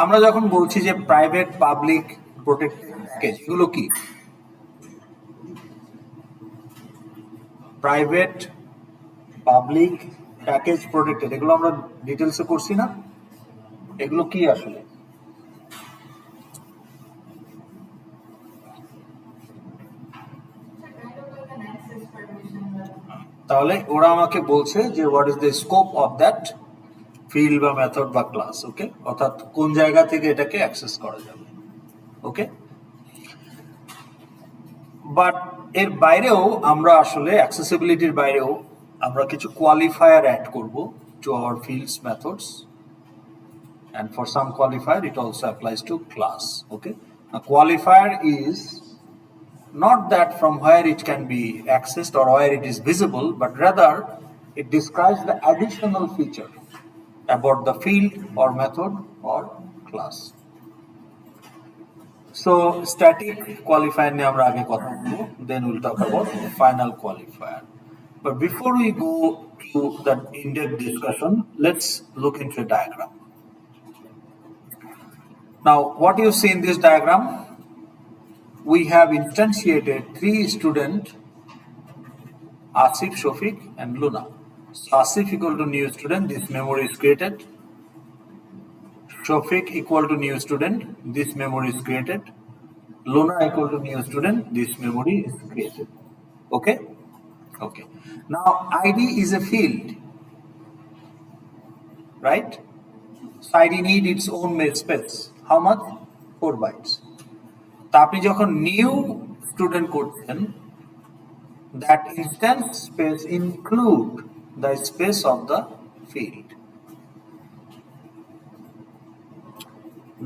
আমরা যখন বলছি যে প্রাইভেট পাবলিক প্রোটেক্টেড প্যাকেজ, এগুলো কি? প্রাইভেট পাবলিক প্যাকেজ প্রোটেক্টেড, এগুলো আমরা ডিটেলসে করছি না? এগুলো কি আসলে? তাহলে ওরা আমাকে বলছে যে what is the scope of that field বা মেথড বা ক্লাস। ওকে, অর্থাৎ কোন জায়গা থেকে এটাকে অ্যাক্সেস করা যাবে। ওকে, বাট এর বাইরেও আমরা আসলে অ্যাক্সেসিবিলিটির বাইরেও আমরা কিছু কোয়ালিফায়ার অ্যাড করব to our fields methods, and for some qualifier it also applies to class. Okay, a qualifier is not that from where it can be accessed or where it is visible, but rather it describes the additional feature about the field or method or class. So static qualifier niye amra age kotha bolbo, then we'll talk about the final qualifier. But before we go to the in-depth discussion, let's look into a diagram. Now what you see in this diagram, we have instantiated three students, Asif, Shafiq and Luna. So Asif equal to new student, this memory is created. Shafiq equal to new student, this memory is created. Luna equal to new student, this memory is created. Okay? Okay. Now ID is a field, right? So ID need its own space. How much? 4 bytes. তা আপনি যখন new student করছেন, that instance space include the space of the field.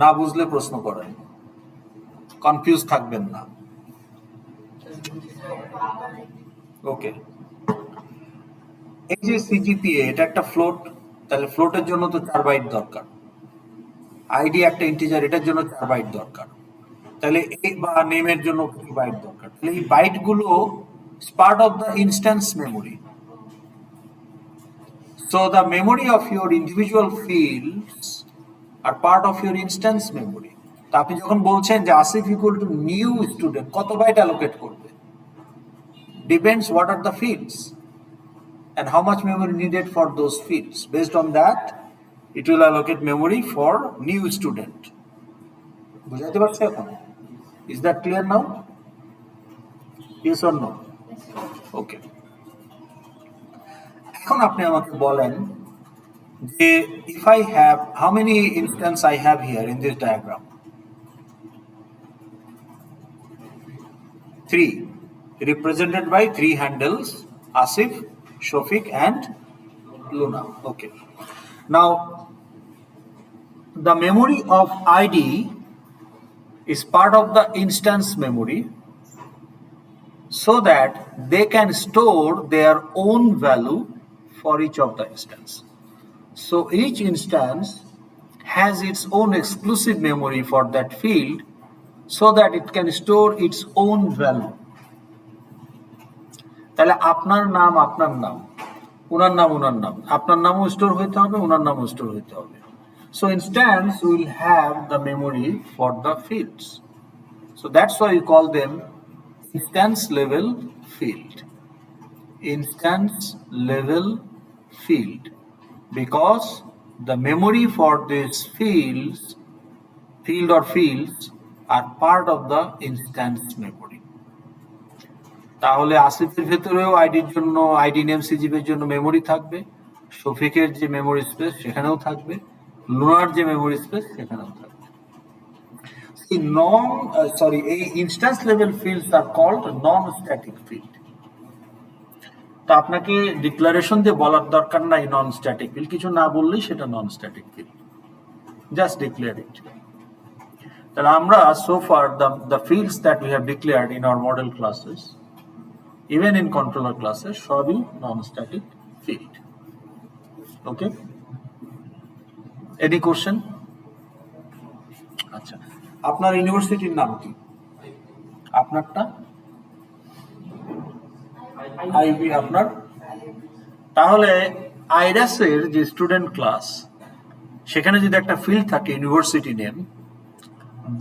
না বুঝলে প্রশ্ন করেন, confuse থাকবেন না। ওকে, এই যে সিজিপিএ, এটা একটা ফ্লোট, তাহলে ফ্লোটের জন্য তো 4 বাইট দরকার। আইডি একটা ইন্টিজার, এটার জন্য 4 বাইট দরকার। তাহলে এই বা নেমের জন্য 2 বাইট দরকার। তাহলে এই বাইটগুলো is part of the instance memory. So the memory of your individual fields are part of your instance memory. তা আপনি যখন বলছেন যে Asif equal to new student, কত বাইট অ্যালোকেট করবে? Depends what are the fields and how much memory needed for those fields. Based on that, it will allocate memory for new student. বুঝাইতে পারছি এখন? Is that clear now? Yes or no? Okay. এখন আপনি আমাকে বলেন যে if I have, how many instance I have here in this diagram? 3, represented by 3 handles, Asif, Shafiq and Luna. Okay. Now the memory of ID is part of the instance memory, so that they can store their own value for each of the instance. So each instance has its own exclusive memory for that field, so that it can store its own value. তাহলে আপনার নাম আপনার নাম, ওনার নাম ওনার নাম, আপনার নামও store হইতে হবে, ওনার নামও স্টোর হইতে হবে। So instance will have the memory for the fields. So that's why you call them instance level field. Instance level field, because the memory for these field or fields are part of the instance memory. তাহলে আসিফের ভেতরেও আইডির জন্য, ID name সিজিপির জন্য memory থাকবে, শফিকের যে memory space সেখানেও থাকবে, লুনার যে মেমোরি স্পেস সেখানেও থাকবে। এই instance level fields are called non static field. তা আপনাকে ডিক্লারেশন দিয়ে বলার দরকার নাই নন স্ট্যাটিক ফিল্ড, কিছু না বললেই সেটা non static field, just declare ইট। তাহলে আমরা so far the fields that we have declared in our model classes, even in controller classes, সবই নন static field. Okay, any question? আচ্ছা, আপনার ইউনিভার্সিটির নাম কি? আপনারটা? আইবি। আপনার? তাহলে আইরাসের যে স্টুডেন্ট ক্লাস, সেখানে যদি একটা ফিল্ড থাকে university name,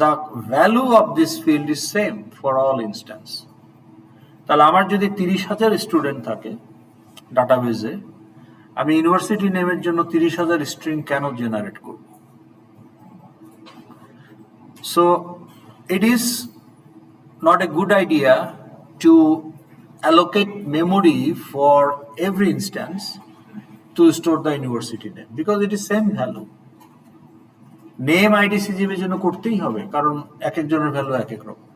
the value of this field is same for all instance. তাহলে আমার যদি 30,000 স্টুডেন্ট থাকে ডাটাবেজে, আমি ইউনিভার্সিটি নেমের জন্য 30,000 স্ট্রিং কেন জেনারেট করব? So it is not a good idea to allocate memory for every instance to store the university name because it is same value. Name আইডিসিজিবির জন্য করতেই হবে, কারণ এক একজনের ভ্যালু এক এক রকম।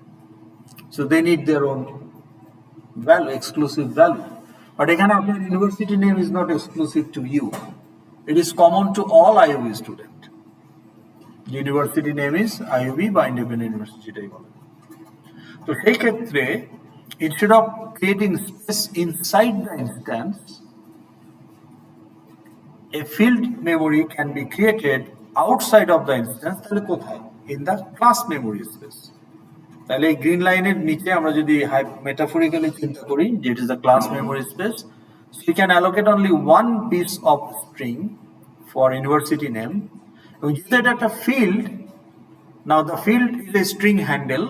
So they need their own value, exclusive value. But এখানে আপনার university name is not exclusive to you, it is common to all IOB student. University name is IOB বা ইন্ডিপেন্ডেন্ট ইউনিভার্সিটিটাই বলে। তো সেই ক্ষেত্রে instead of creating space inside the instance, a field memory can be created outside of the instance. তাহলে কোথায়? In the class memory space. তাহলে এই গ্রিন লাইনের নিচে আমরা যদি মেটাফরিক্যালি চিন্তা করি যে it is the class memory space, so we can allocate only one piece of string for university name. এবং যেহেতু এটা একটা field, now the field is a string handle,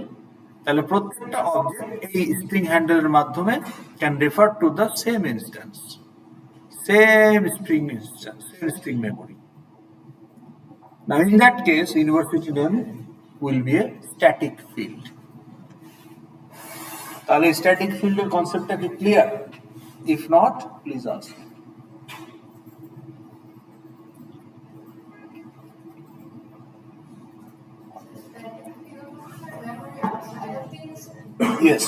তাহলে প্রত্যেকটা অবজেক্ট এই string handle এর মাধ্যমে can refer to the same instance. Same string instance, same string memory. Now in that case, university name will be a static field. তাহলে static field এর কনসেপ্টটা কি clear? If not, please ask. Yes,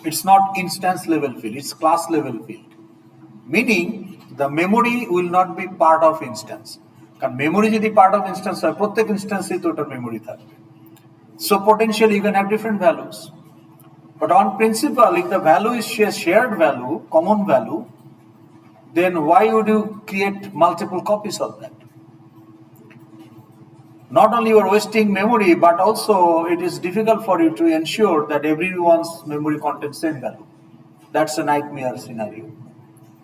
it's not instance level field, it's class level field. Meaning the memory will not be part of instance. কারণ memory যদি part of instance হয়, প্রত্যেক ইনস্ট্যান্সেই তো ওটার মেমোরি থাকবে। So potentially you can have different values, but on principle if the value is shared value, common value, then why would you create multiple copies of that? Not only you are wasting memory, but also it is difficult for you to ensure that everyone's memory contains same value. That's a nightmare scenario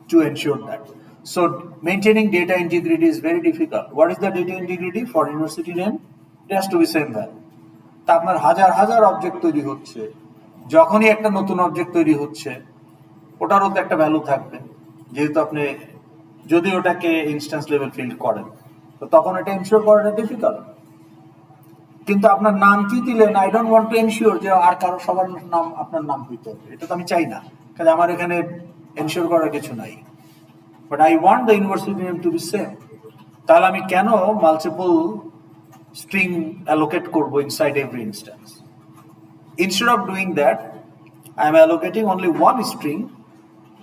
to ensure that. So maintaining data integrity is very difficult. What is the data integrity for university name? It has to be same value. তা আপনার হাজার হাজার object তৈরি হচ্ছে, যখনই একটা নতুন object তৈরি হচ্ছে ওটারও তো একটা ভ্যালু থাকবে, যেহেতু আপনি যদি ওটাকে ইনস্ট্যান্স লেভেল ফিল্ড করেন, তো তখন এটা এনশিওর করাটা ডিফিকাল্ট। কিন্তু আপনার নাম কি দিলেন, I don't want to ensure যে আর কারো সবার নাম আপনার নাম হইতে হবে, এটা তো আমি চাই না, কারণ আমার এখানে এনশিওর করার কিছু নাই। But I want the university name to be same. তাহলে আমি কেন মাল্টিপল স্ট্রিং allocate করব inside every instance? Instead of doing that, I am allocating only one string,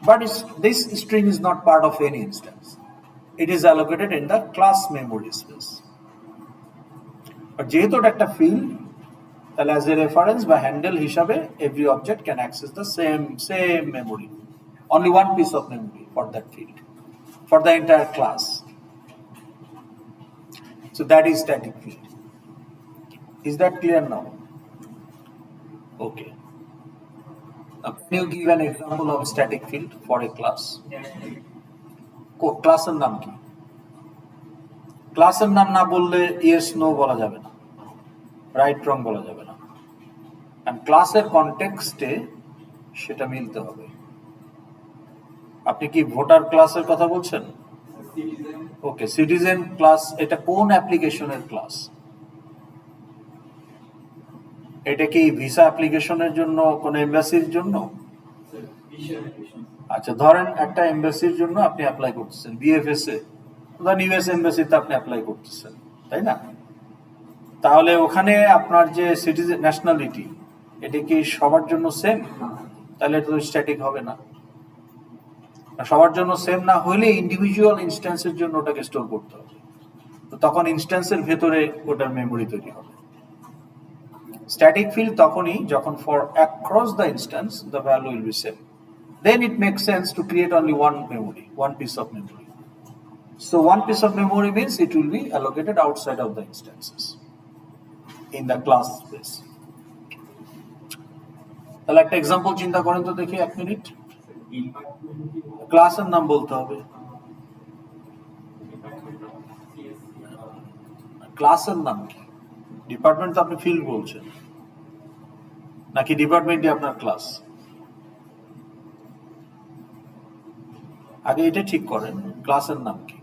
but this string is not part of any instance. It is allocated in the class memory space. But যেহেতু এটা একটা field, তাহলে as a reference বা handle হিসাবে every object can access the same memory, only one piece of memory for that field, for the entire class. So that is static field. Is that clear now? Okay. Now can you give an example of static field for a class? Class এর নাম কি? ক্লাসের নাম না বললে yes no বলা যাবে না, রাইট রং বলা যাবে না, and ক্লাসের কনটেক্সটে সেটা মিলতে হবে। আপনি কি ভোটার ক্লাসের কথা বলছেন? ওকে, সিটিজেন ক্লাস এটা কোন অ্যাপ্লিকেশনের ক্লাস? এটা কি ভিসা অ্যাপ্লিকেশনের জন্য, কোন এমবাসির জন্য? আচ্ছা, ধরেন একটা এমবাসির জন্য আপনি অ্যাপ্লাই করতেছেন, বিএফএস এ, ধরেন ইউএস এমবাসিতে আপনি অ্যাপ্লাই করতেছেন, তাই না? তাহলে ওখানে আপনার যে সিটিজেন ন্যাশনালিটি, এটা কি সবার জন্য সেম? তাহলে এটা তো স্ট্যাটিক হবে না। সবার জন্য সেম না হলে ইন্ডিভিজুয়াল ইনস্ট্যান্সের জন্য ওটাকে স্টোর করতে হবে, তো তখন ইনস্ট্যান্সের ভেতরে ওটার মেমোরি তৈরি হবে। স্ট্যাটিক ফিল্ড তখনই যখন for across the instance the value will be same, then it makes sense to create only one memory, one piece of memory. So one piece of memory means it will be allocated outside of the instances in the class space. তাহলে একটা example চিন্তা করেন তো দেখি, 1 minute. ক্লাসের নাম বলতে হবে। ক্লাসের নাম কি? ডিপার্টমেন্ট তো আপনি ফিল্ড বলছেন, নাকি ডিপার্টমেন্টই আপনার ক্লাস? আগে এটা ঠিক করেন, ক্লাসের নাম কি?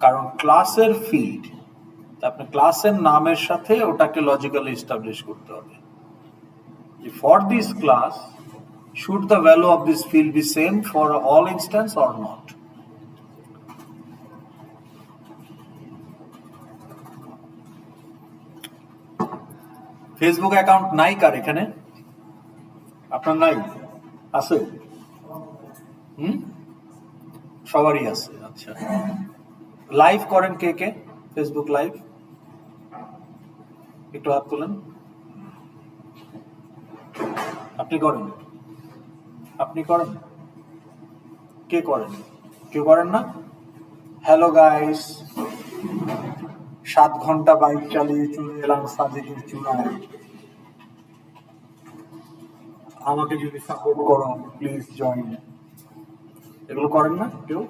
কারণ ক্লাসের ফিল্ড, আপনি ক্লাসের নামের সাথে ওটাকে লজিক্যালি এস্টাবলিশ করতে হবে। For this class, should the value of this field be same for all instance or not? Facebook account নাই কার এখানে? আপনার নাই? আছে? সবারই আছে। আচ্ছা, লাইভ করেন কে কে? ফেসবুক লাইভ একটু হাত তোলেন। আপনি করেন? আপনি করেন? কে করেন? কেউ করেন না? হ্যালো গাইস, 7 ঘন্টা বাইক চালিয়ে চলে এলাম সাজেকের চূড়ায়, আমাকে যদি সাপোর্ট করো প্লিজ জয়েন। এগুলো করেন না? কেউ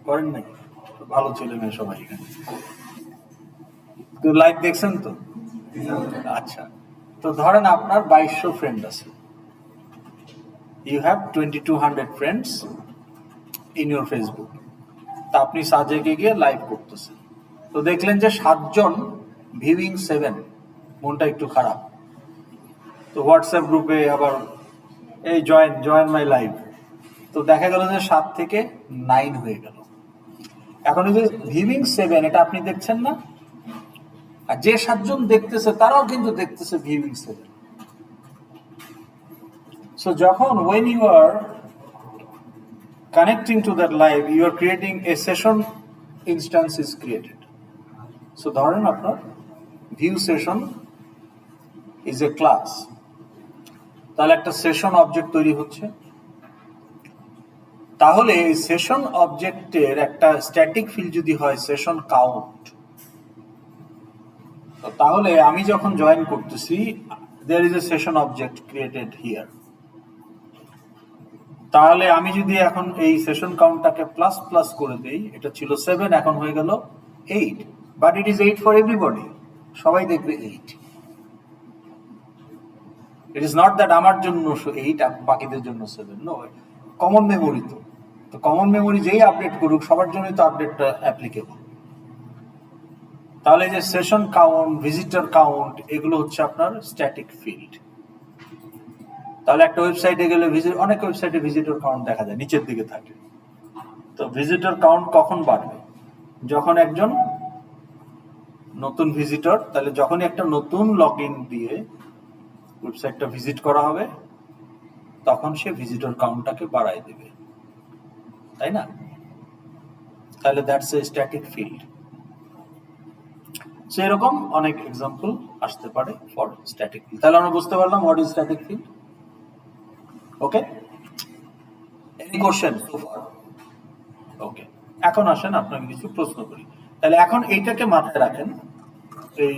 করেন নাকি? ভালো ছেলে মেয়ে সবাই এখানে। কেউ লাইভ দেখছেন তো? আচ্ছা, তো ধরেন আপনার 2200 ফ্রেন্ড আছে। You have 2200 friends in your Facebook. তা আপনি সাজেকে গিয়ে লাইভ করতেছেন, তো দেখলেন যে 7 জন ভিউইং 7, মনটা একটু খারাপ। তো হোয়াটসঅ্যাপ গ্রুপে আবার এই জয়েন মাই লাইভ, তো দেখা গেল যে 7 থেকে 9 হয়ে গেল। এখন এই যে ভিউইং 7, এটা আপনি দেখছেন না, আর যে 7 জন দেখতেছে তারাও কিন্তু দেখতেছে ভিউইং 7। সো যখন when you are connecting to that live, you are creating a session instance is created. So ধরেন আপনার view session is a class, তাহলে একটা সেশন অবজেক্ট তৈরি হচ্ছে। তাহলে এই সেশন অবজেক্টের একটা স্ট্যাটিক ফিল্ড যদি হয় সেশন কাউন্ট, তাহলে আমি যখন জয়েন করতেছি there is a session object created here. তাহলে আমি যদি এখন এই সেশন কাউন্টটাকে প্লাস প্লাস করে দেই, এটা ছিল 7, এখন হয়ে গেল 8, but it is 8 for everybody, সবাই দেখবে 8। ইট ইজ নট দ্যাট আমার জন্য 8 বাকিদের জন্য 7, নো, কমন মেমোরি। তো কমন মেমোরি যেই আপডেট করুক সবার জন্যই তো আপডেটটা অ্যাপ্লিকেবল। তাহলে যে সেশন কাউন্ট, ভিজিটর কাউন্ট, এগুলো হচ্ছে আপনার স্ট্যাটিক ফিল্ড। তাহলে একটা ওয়েবসাইটে গেলে অনেক ওয়েবসাইটে ভিজিটর কাউন্ট দেখা যায় নিচের দিকে থাকে। তো ভিজিটর কাউন্ট কখন বাড়বে? যখন একজন নতুন ভিজিটর, তাহলে যখনই একটা নতুন লগ ইন দিয়ে ওয়েবসাইটটা ভিজিট করা হবে তখন সে ভিজিটর কাউন্টটাকে বাড়ায় দেবে, তাই না? তাহলে দ্যাটস এ স্ট্যাটিক ফিল্ড। সেরকম অনেক এক্সাম্পল আসতে পারে ফর স্ট্যাটিক ফিল্ড। তাহলে আমরা বুঝতে পারলাম what is static field. Okay, any question so far? Okay, এখন আসেন আপনাকে কিছু প্রশ্ন করি। তাহলে এখন এইটাকে মাথায় রাখেন, এই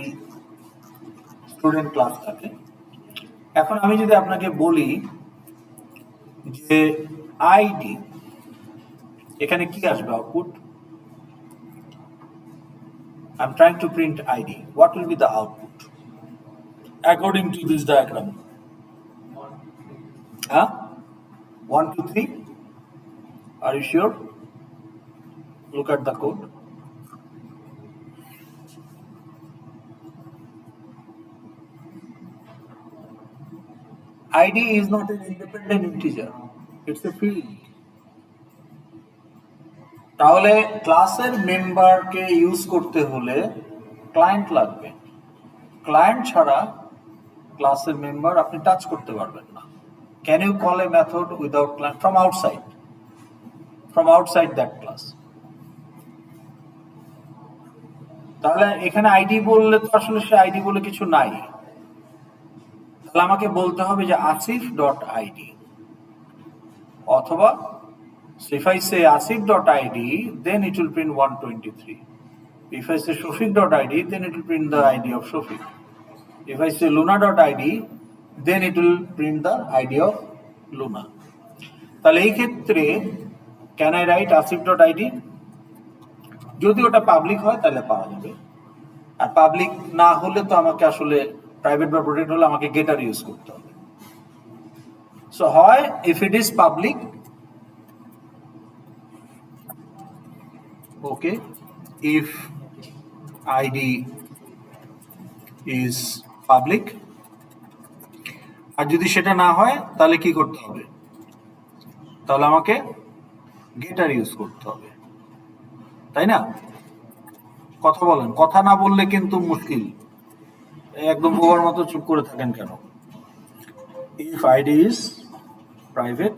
স্টুডেন্ট ক্লাসটাকে। এখন আমি যদি আপনাকে বলি যে আইডি, এখানে কি আসবে output? I am trying to print ID, what will be the output according to this diagram? 1 2 3, are you sure? Look at the code. ID is not an independent integer, it's a field. তাহলে ক্লাসের মেম্বারকে use করতে হলে client লাগবে। Client ছাড়া ক্লাসের member আপনি touch করতে পারবেন না। Can you call a method without client from outside that class? তাহলে এখানে আইডি বললে তো আসলে সে আইডি বলে কিছু নাই। তাহলে আমাকে বলতে হবে যে আসিফ ডট আইডি, অথবা if I say asif.id, then it will print 123. If I say shofik.id, then it will print the ID of Shofik. If I say luna.id, then it will print the ID of Luna. তাহলে এই ক্ষেত্রে can I write asif.id? যদি ওটা public হয় তাহলে পাওয়া যাবে, আর public না হলে তো আমাকে আসলে প্রাইভেট বা প্রোটেক্ট হলে আমাকে গেটার ইউজ করতে হবে। সো হয় if it is public, okay, if ID is public, আর যদি সেটা না হয় তাহলে কি করতে হবে, তাহলে আমাকে গেটার ইউজ করতে হবে, তাই না? কথা বলেন, কথা না বললে কিন্তু মুশকিল, একদম বোবার মতো চুপ করে থাকেন কেন? If ID is private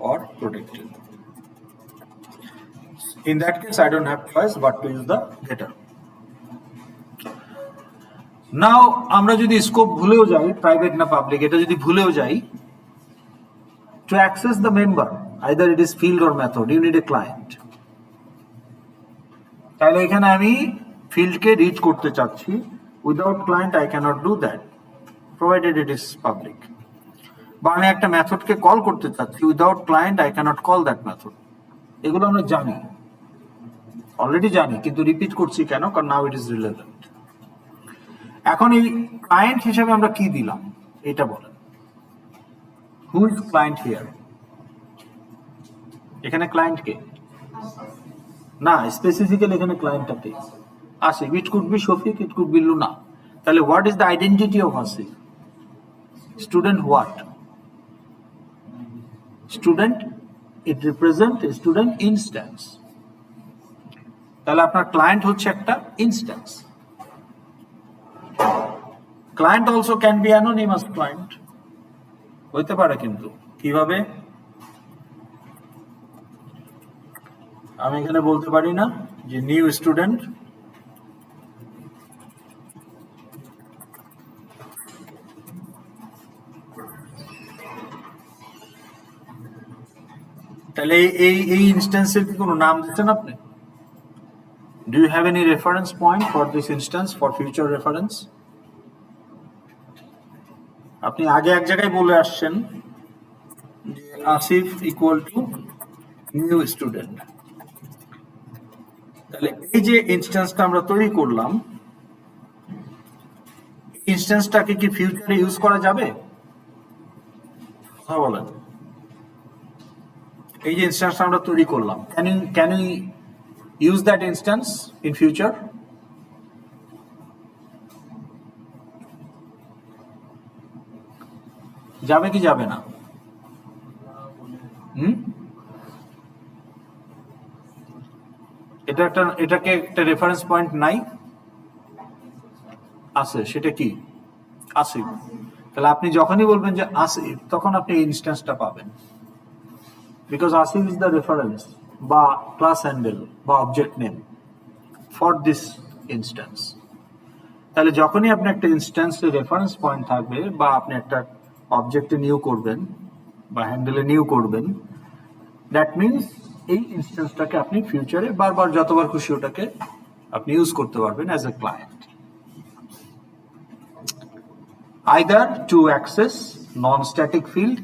or protected, in that case I don't have choice but to use the getter. Now আমরা যদি স্কোপ ভুলেও যাই, প্রাইভেট না পাবলিক এটা যদি ভুলেও যাই, to access the member either it is field or method you need a client. তাহলে এখানে আমি ফিল্ডকে রিচ করতে চাচ্ছি, without client I can't do that provided it is public. বা আমি একটা মেথডকে কল করতে চাচ্ছি, without client I can't call that method. এগুলো আমরা জানি, অলরেডি জানি, কিন্তু রিপিট করছি কেন? কারণ নাও ইট ইজ রিলেভেন্ট। এখন এই ক্লায়েন্ট হিসেবে আমরা কি দিলাম এটা বলেন। Who is client here? এখানে ক্লায়েন্ট কে? না, স্পেসিফিক্যালি এখানে ক্লায়েন্টটা কে? Asif. It could be Shafiq, it could be Luna. তাহলে what is the identity of Asif? Student what? Student, it represent student instance. তাহলে আপনার ক্লায়েন্ট হচ্ছে একটা instance. Client also can be anonymous client, হইতে পারে। কিন্তু কিভাবে? আমি এখানে বলতে পারি না যে নিউ স্টুডেন্ট তাহলে এই ইনস্ট্যান্সের কি কোনো নাম দিচ্ছেন আপনি? Do you have any reference point for this instance for future reference? আপনি আগে এক জায়গায় বলে আসছেন যে Asif equal to new student. তাহলে এই যে ইনস্ট্যান্সটা আমরা তৈরি করলাম, ইনস্ট্যান্সটাকে কি ফিউচারে ইউজ করা যাবে? কথা বলেন। এই যে ইনস্ট্যান্সটা আমরা তৈরি করলাম, can you use that instance in future? যাবে কি যাবে না? এটাকে একটা রেফারেন্স পয়েন্ট নাই? আছে, সেটা কি? আসিফ। তাহলে আপনি যখনই বলবেন যে আসিফ, তখন আপনি এই ইনস্ট্যান্সটা পাবেন, because Asif is the reference বা ক্লাস হ্যান্ডেল বা object name for this instance. তাহলে যখনই আপনি একটা ইনস্ট্যান্সে রেফারেন্স পয়েন্ট থাকবে বা আপনি একটা অবজেক্টে নিউ করবেন বা হ্যান্ডেলে নিউ করবেন, দ্যাট মিনস এই ইনস্ট্যান্সটাকে আপনি ফিউচারে বারবার যতবার খুশি ওটাকে আপনি ইউজ করতে পারবেন as a client, either to access non-static field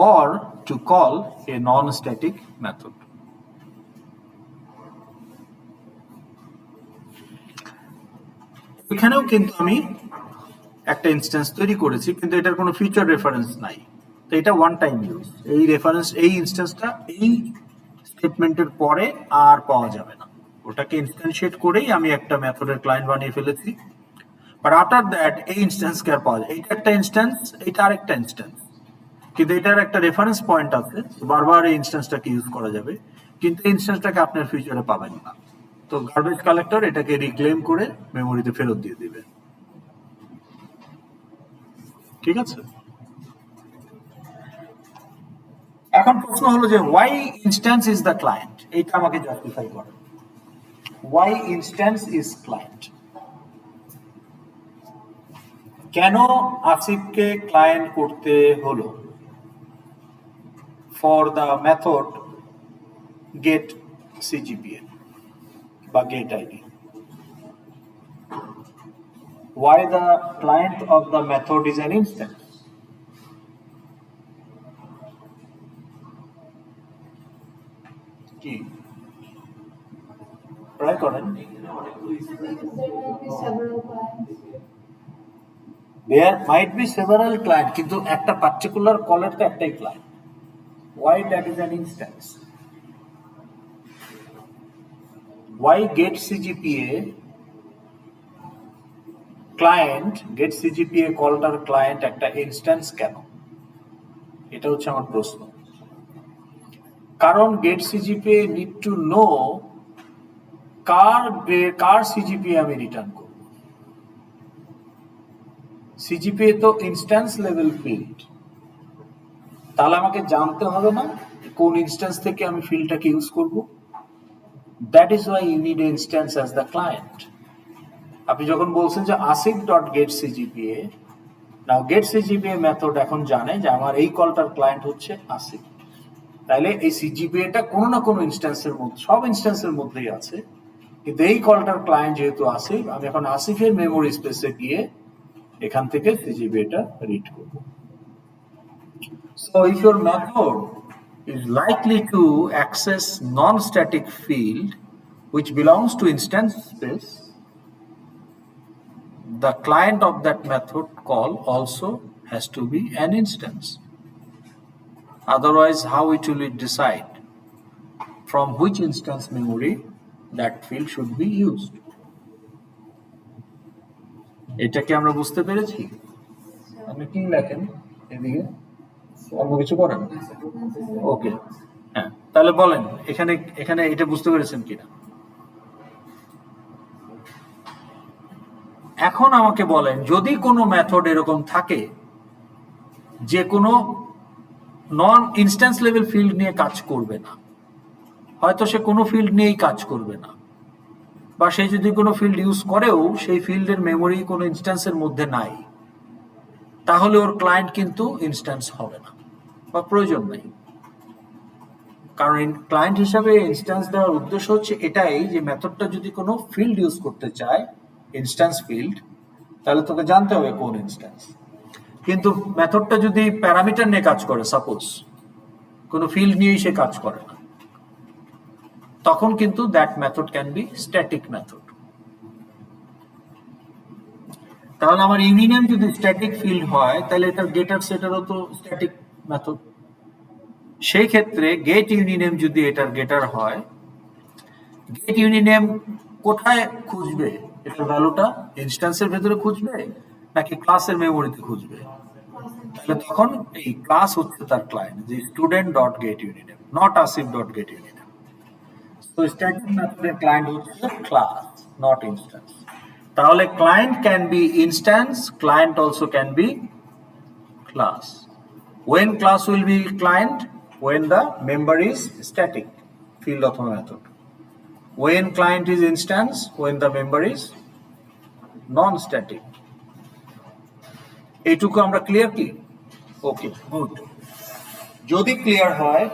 or to call a non-static method. এখানেও কিন্তু আমি একটা ইনস্ট্যান্স তৈরি করেছি, কিন্তু এটার কোনো ফিউচার রেফারেন্স নাই। তো এটা ওয়ান টাইম ইউজ। এই রেফারেন্স, এই ইনস্ট্যান্সটা এই স্টেটমেন্টের পরে আর পাওয়া যাবে না। ওটাকে ইনস্ট্যান্সিয়েট করেই আমি একটা মেথডের ক্লায়েন্ট বানিয়ে ফেলেছি। বাট আফটার দ্যাট এই ইনস্ট্যান্সকে আর পাওয়া যায়। এইটা একটা ইনস্ট্যান্স, এটা আরেকটা ইনস্ট্যান্স, কিন্তু এটার একটা রেফারেন্স পয়েন্ট আছে, বারবার এই ইনস্ট্যান্সটাকে ইউজ করা যাবে, কিন্তু এই ইনস্ট্যান্সটাকে আপনার ফিউচারে পাবেন না। তো গার্বেজ কালেক্টর এটাকে রিক্লেম করে মেমোরিতে ফেরত দিয়ে দিবে। ঠিক আছে? এখন প্রশ্ন হলো যে why instance is the client, এইটা আমাকে জাস্টিফাই করে। Why instance is client? কেন আসিফকে ক্লায়েন্ট করতে হলো? For the method get CGPA বা get ID. Why the client of the method is an instance? কি ট্রাই করেন। There might be several clients, কিন্তু একটা পার্টিকুলার কলের তো একটাই client. Why that is an instance? Why get CGPA client, get CGPA কলটার client একটা instance কেন? এটা হচ্ছে আমার প্রশ্ন। কারণ get CGPA need to know কার সিজিপিএ আমি রিটার্ন করব। সিজিপিএ তো ইনস্ট্যান্স লেভেল ফিল্ড, তাহলে আমাকে জানতে হবে না কোন ইনস্ট্যান্স থেকে আমি ফিল্ডটাকে ইউজ করব। That is why you need instance as the client. আপনি যখন বলছেন যে Asif dot get CGPA, now get CGPA method এখন জানে যে আমার এই কলটার ক্লায়েন্ট হচ্ছে আসিফ, তাহলে এই সিজিপিএটা কোনো না কোনো ইনস্ট্যান্সের মধ্যে, সব ইনস্ট্যান্সের মধ্যেই আছে, কিন্তু এই কলটার ক্লায়েন্ট যেহেতু আসিফ, আমি এখন আসিফের মেমোরি স্পেসে গিয়ে এখান থেকে সিজিপিএটা রিড করব। So if your method is likely to access non-static field which belongs to instance space, the client of that method call also has to be an instance. Otherwise, how it will decide from which instance memory that field should be used? এটা কি আমরা বুঝতে পেরেছি? আপনি কি লেখেন এদিকে, অন্য কিছু করেন? ওকে, হ্যাঁ, তাহলে বলেন এখানে এখানে এটা বুঝতে পেরেছেন কিনা। এখন আমাকে বলেন, যদি কোনো মেথড এরকম থাকে যে কোনো নন ইনস্ট্যান্স লেভেল ফিল্ড নিয়ে কাজ করবে না, হয়তো সে কোনো ফিল্ড নিয়েই কাজ করবে না, বা সে যদি কোনো ফিল্ড ইউজ করেও সেই ফিল্ডের মেমোরি কোনো ইনস্ট্যান্সের মধ্যে নাই, তাহলে ওর ক্লায়েন্ট কিন্তু ইনস্ট্যান্স হবে না বা প্রয়োজন নাই। কারণ ক্লায়েন্ট হিসাবে ইনস্ট্যান্স দেওয়ার উদ্দেশ্য হচ্ছে এটাই যে মেথডটা যদি কোনো ফিল্ড ইউজ করতে চায়, ইনস্ট্যান্স ফিল্ড, তাহলে তোকে জানতে হবে কোন ইনস্ট্যান্স। কিন্তু মেথডটা যদি প্যারামিটার নিয়ে কাজ করে, সাপোজ কোনো ফিল্ড নিয়েই সে কাজ করে না, তখন কিন্তু that method can be static method. তাহলে আমার ইউনিনেম যদি স্ট্যাটিক ফিল্ড হয়, তাহলে এটার গেটার সেটারও তো স্ট্যাটিক মেথড। সেই ক্ষেত্রে গেট ইউনিনেম যদি এটার গেটার হয়, গেট ইউনিনেম কোথায় খুঁজবে? এটার ভ্যালুটা ইনস্ট্যান্সের ভেতরে খুঁজবে নাকি ক্লাসের মেমোরিতে খুঁজবে? তাহলে তখন এই ক্লাস হচ্ছে তার ক্লায়েন্ট, যে student dot get uni name, not Asif dot get uni name. তো স্ট্যাটিক মেথডের ক্লায়েন্ট হচ্ছে ক্লাস, নট ইনস্ট্যান্স। তাহলে client can be instance, client also can be class. When class will be client? When the member is static field অথবা method. When client is instance? When the member is non-static. এইটুকু আমরা clear কি? ওকে, good. যদি clear হয়,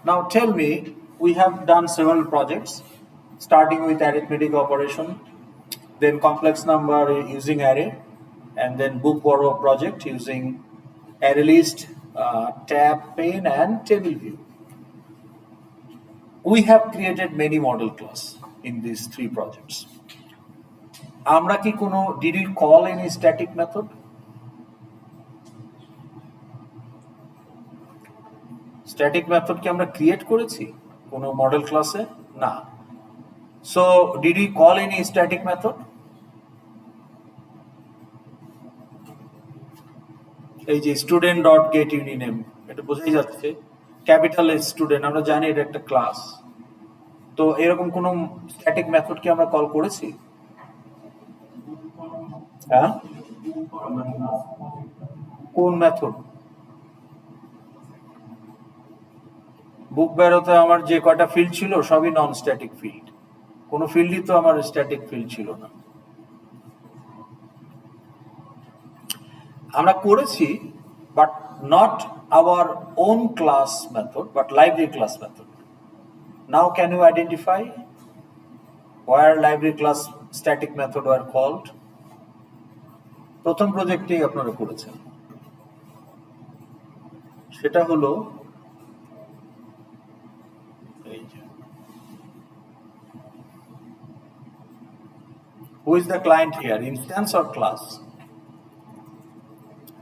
now tell me, we have done several projects starting with arithmetic operation, then complex number using array, and then book borrow project using array list, tab, pane, and table view. We have created many model class in these three projects. আমরা কি কোনো did we call any static method? Static method কি আমরা create করেছি কোনো model ক্লাসে? না। So did we call any static method? এই যে স্টুডেন্ট ডট গেট ইউনিনেম, এটা বোঝাই যাচ্ছে ক্যাপিটাল স্টুডেন্ট, আমরা জানি এটা একটা ক্লাস। তো এরকম কোন স্ট্যাটিক মেথড কি আমরা কল করেছি? হ্যাঁ, কোন মেথড? বুক বেরোতে আমার যে কয়টা ফিল্ড ছিল সবই নন স্ট্যাটিক ফিল্ড, কোনো ফিল্ডই তো আমার স্ট্যাটিক ফিল্ড ছিল না। আমরা করেছি, but not our own class method, but library class method. Now can you identify where library class static method were called? প্রথম প্রজেক্টেই আপনারা করেছেন, সেটা হলো এই যে Who is the client here? Instance or class?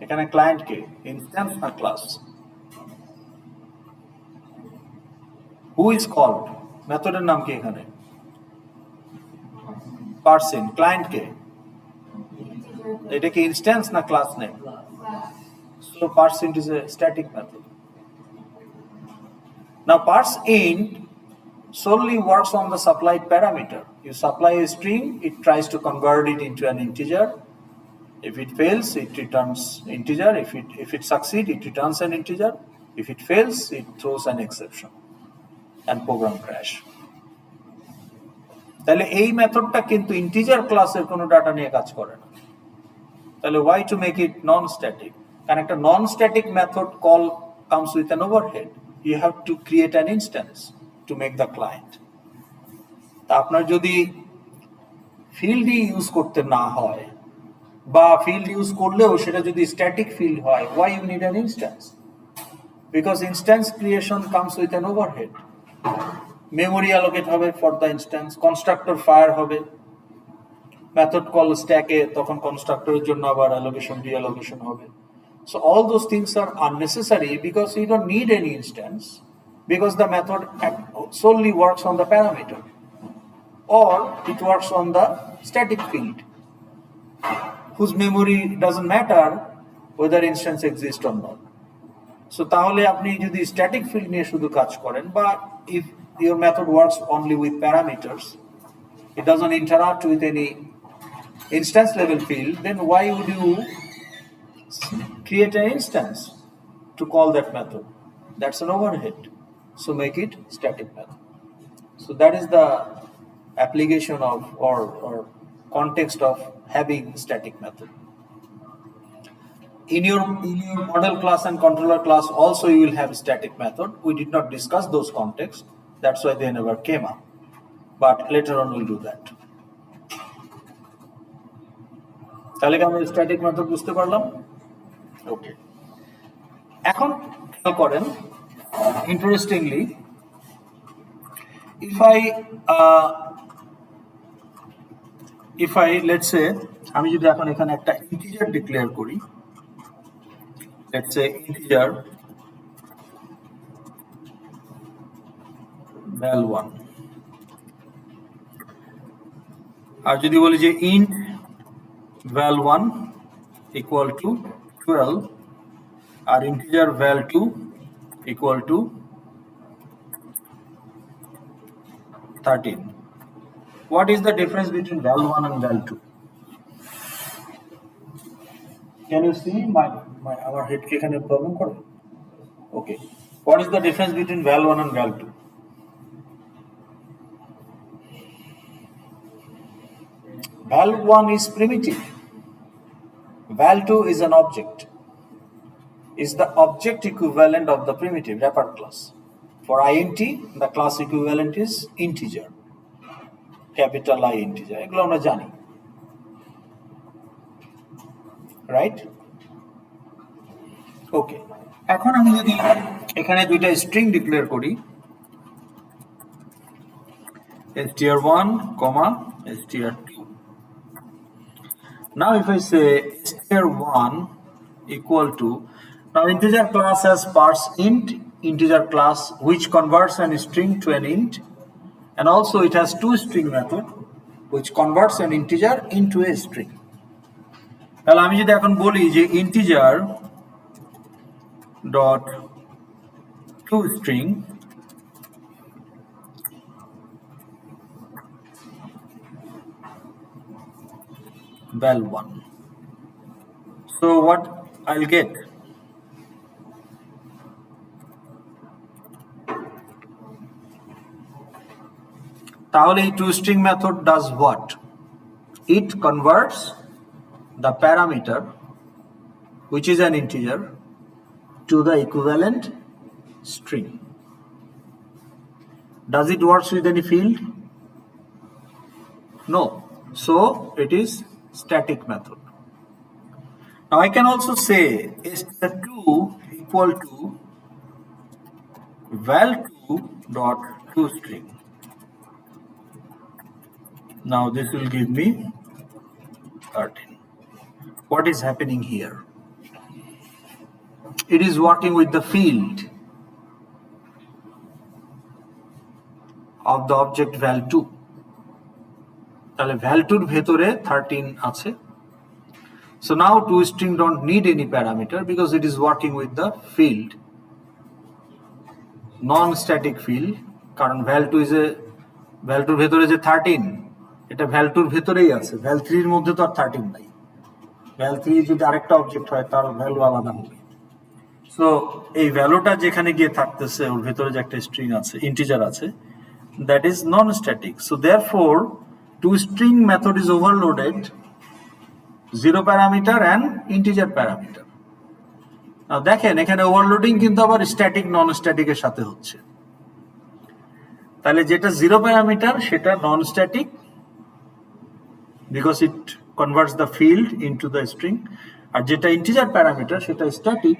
এখানে client কে? Instance না class? Who is called? মেথডের নাম কি এখানে? Person. Client কে? এটা কি instance না class name? So parseInt is a static method. Now parseInt solely works on the supplied parameter. You supply a string, it tries to convert it into an integer. If it fails, it returns integer. If it succeeds, it returns an integer. If it fails, it throws an exception and program crash. তাহলে এই মেথডটা কিন্তু integer ক্লাসের কোনো data নিয়ে কাজ করে না। তাহলে why to make it non-static? কারণ একটা non-static method call comes with an overhead. You have to create an instance to make the client. তা আপনার যদি ফিল্ডই ইউজ করতে না হয় বা ফিল্ড ইউজ করলেও সেটা যদি স্ট্যাটিক ফিল্ড হয়, why you need an instance? Because instance creation comes with an overhead. Memory allocate হবে for the instance, constructor fire হবে, method call stack এ তখন কনস্ট্রাক্টরের জন্য আবার allocation reallocation হবে. So all those things are unnecessary because you don't need any instance because the method solely works on the parameter or it works on the static field whose memory doesn't matter whether instance exists or not. So তাহলে আপনি যদি static field নিয়ে শুধু কাজ করেন বা if your method works only with parameters, it doesn't interact with any instance level field, then why would you create an instance to call that method? That's an overhead. So make it static method. So that is the application of or context of having static method. In your model class and controller class also you will have static method. We did not discuss those contexts. That's why they never came up. But later on we'll do that. তাহলে কি আমরা static method বুঝতে পারলাম? ওকে, এখন খেয়াল করেন interestingly if I let's say আমি যদি এখন এখানে একটা ইন্টিজার ডিক্লেয়ার করি, let's say integer val1 আর যদি বলি যে int val1 equal to 12 আর integer val2 equal to 13. What is the difference between val1 and val2? Can you see our head এখানে প্রবলেম করে? Okay. What is the difference between val1 and val2? Val1 is primitive. Val2 is an object. Is the object equivalent of the primitive wrapper class. For int, the class equivalent is integer. Capital I integer. এগুলো আমরা জানি। Right? Okay. এখন আমি যদি এখানে দুইটা string declare করি str1, str2. Now if I say str1 equal to, now integer class has parseInt integer class which converts an string to an int, and also it has toString method which converts an integer into a string. তাহলে আমি যদি এখন বলি যে integer dot toString val1, so what I'll get? তাহলে এই toString method does what? It converts the parameter which is an integer to the equivalent string. Does it work with any field? No. So it is static method. Now I can also say str2 equal to val2 dot toString. Now this will give me 13. What is happening here? It is working with the field of the object val2. তাহলে val2 ভেতরে 13 আছে. So now toString don't need any parameter because it is working with the field, non-static field. কারণ val2 is a val2 ভেতরে যে 13 এটা val2 ভেতরেই আছে, val3 এর মধ্যে তো আর 13 নাই. val3 যদি আরেকটা অবজেক্ট হয় তার ভ্যালু আলাদা হবে. সো এই ভ্যালুটা যেখানে গিয়ে থাকতেছে ওর ভেতরে যে একটা স্ট্রিং আছে, ইন্টিজার আছে, that is non-static. So therefore toString method is overloaded 0 parameter and integer parameter. Now দেখেন এখানে ওভারলোডিং কিন্তু আবার স্ট্যাটিক নন স্ট্যাটিকের সাথে হচ্ছে. তাহলে যেটা 0 প্যারামিটার সেটা non static because it converts the field into the string, আর যেটা integer parameter সেটা static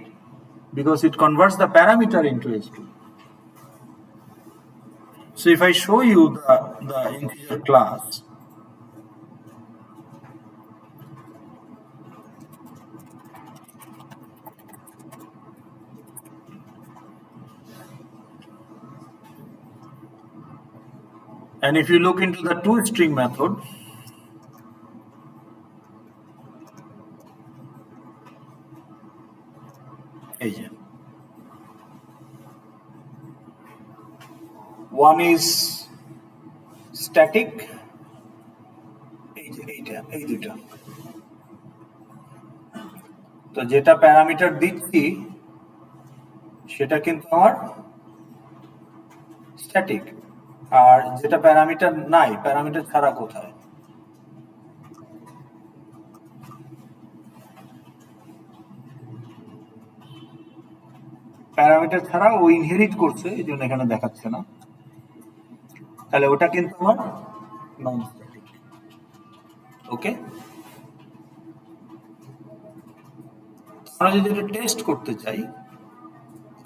because it converts the parameter into a string. So if I show you the integer class, and if you look into the toString method, one is static, এই দুটো. তো যেটা parameter দিচ্ছি সেটা কিন্তু আমার static, আর যেটা প্যারামিটার নাই, প্যারামিটার ছাড়া কোথায়, প্যারামিটার ছাড়া ও ইনহেরিট করছে, এই জন্য এখানে দেখাচ্ছে না. তাহলে ওটা কিন্তু আমার নন স্ট্যাটিক. ওকে, আমরা যদি এটা টেস্ট করতে চাই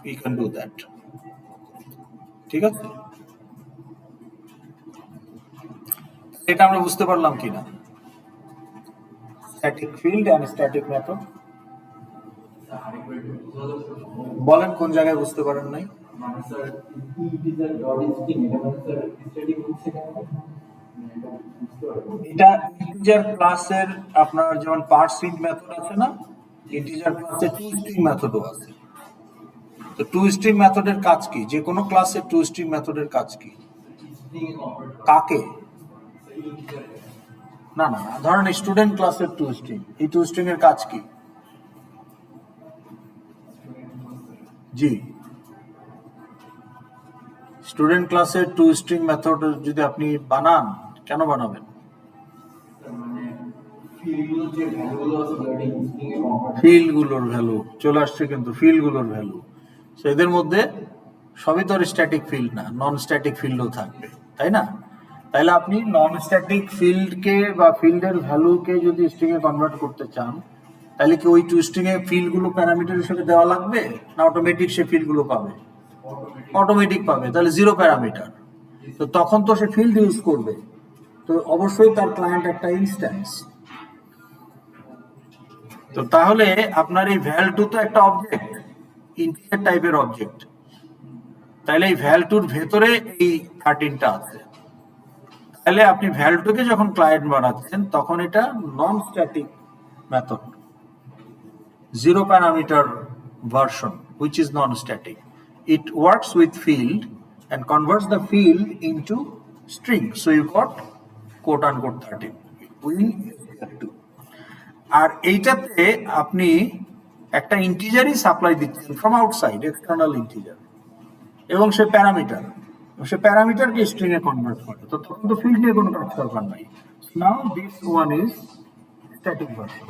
we can do that. ঠিক আছে, এটা আমরা বুঝতে পারলাম কিনা? Static field and static method, বলেন কোন জায়গায় বুঝতে পারেন নাই? এটা ইন্টিজার ক্লাসের আপনার যেমন পার্সিং মেথড আছে না, ইন্টিজার ক্লাসে toString মেথডও আছে. তো toString মেথডের কাজ কি? যে কোনো ক্লাসের toString মেথডের কাজ কি? কাকে? না না না, ধরেন স্টুডেন্ট ক্লাসের toString, এই toString এর কাজ কি? জি, স্টুডেন্ট ক্লাসের toString মেথড যদি আপনি বানান, কেন বানাবেন? ফিল্ডগুলোর ভ্যালু চলে আসছে, কিন্তু ফিল্ডগুলোর ভ্যালু, সো এদের মধ্যে সবই তো স্ট্যাটিক ফিল্ড না, নন স্ট্যাটিক ফিল্ডও থাকবে, তাই না? তাইলে আপনি নন স্ট্যাটিক ফিল্ডকে বা ফিল্ডের ভ্যালুকে যদি স্ট্রিং এ কনভার্ট করতে চান, তাহলে কি ওই toString এ ফিল্ডগুলো প্যারামিটার হিসেবে দেওয়া লাগবে, না অটোমেটিক সে ফিল্ডগুলো পাবে? অটোমেটিক পাবে. তাহলে 0 প্যারামিটার, তো তখন তো সে ফিল্ড ইউজ করবে, তো অবশ্যই তার ক্লায়েন্ট একটা ইনস্ট্যান্স. তো তাহলে আপনার এই val2 তো একটা অবজেক্ট, ইন্টিজার টাইপের অবজেক্ট, তাহলে এই val2 ভেতরে এই 13টা আছে. তাহলে আপনি val2 কে যখন ক্লায়েন্ট বানাচ্ছেন তখন এটা non static method, 0 parameter version which is non-static. It works with field and converts the field into string. So you got quote unquote 13 within 2. আর এইটাতে আপনি একটা ইন্টিজারই সাপ্লাই দিচ্ছেন ফ্রম আউটসাইড, এক্সটার্নাল ইন্টিজার, এবং সে parameter, সে প্যারামিটারকে string এ convert করে, তো তখন তো field নিয়ে কোনো কাজ করবার নাই. Now this one is static version.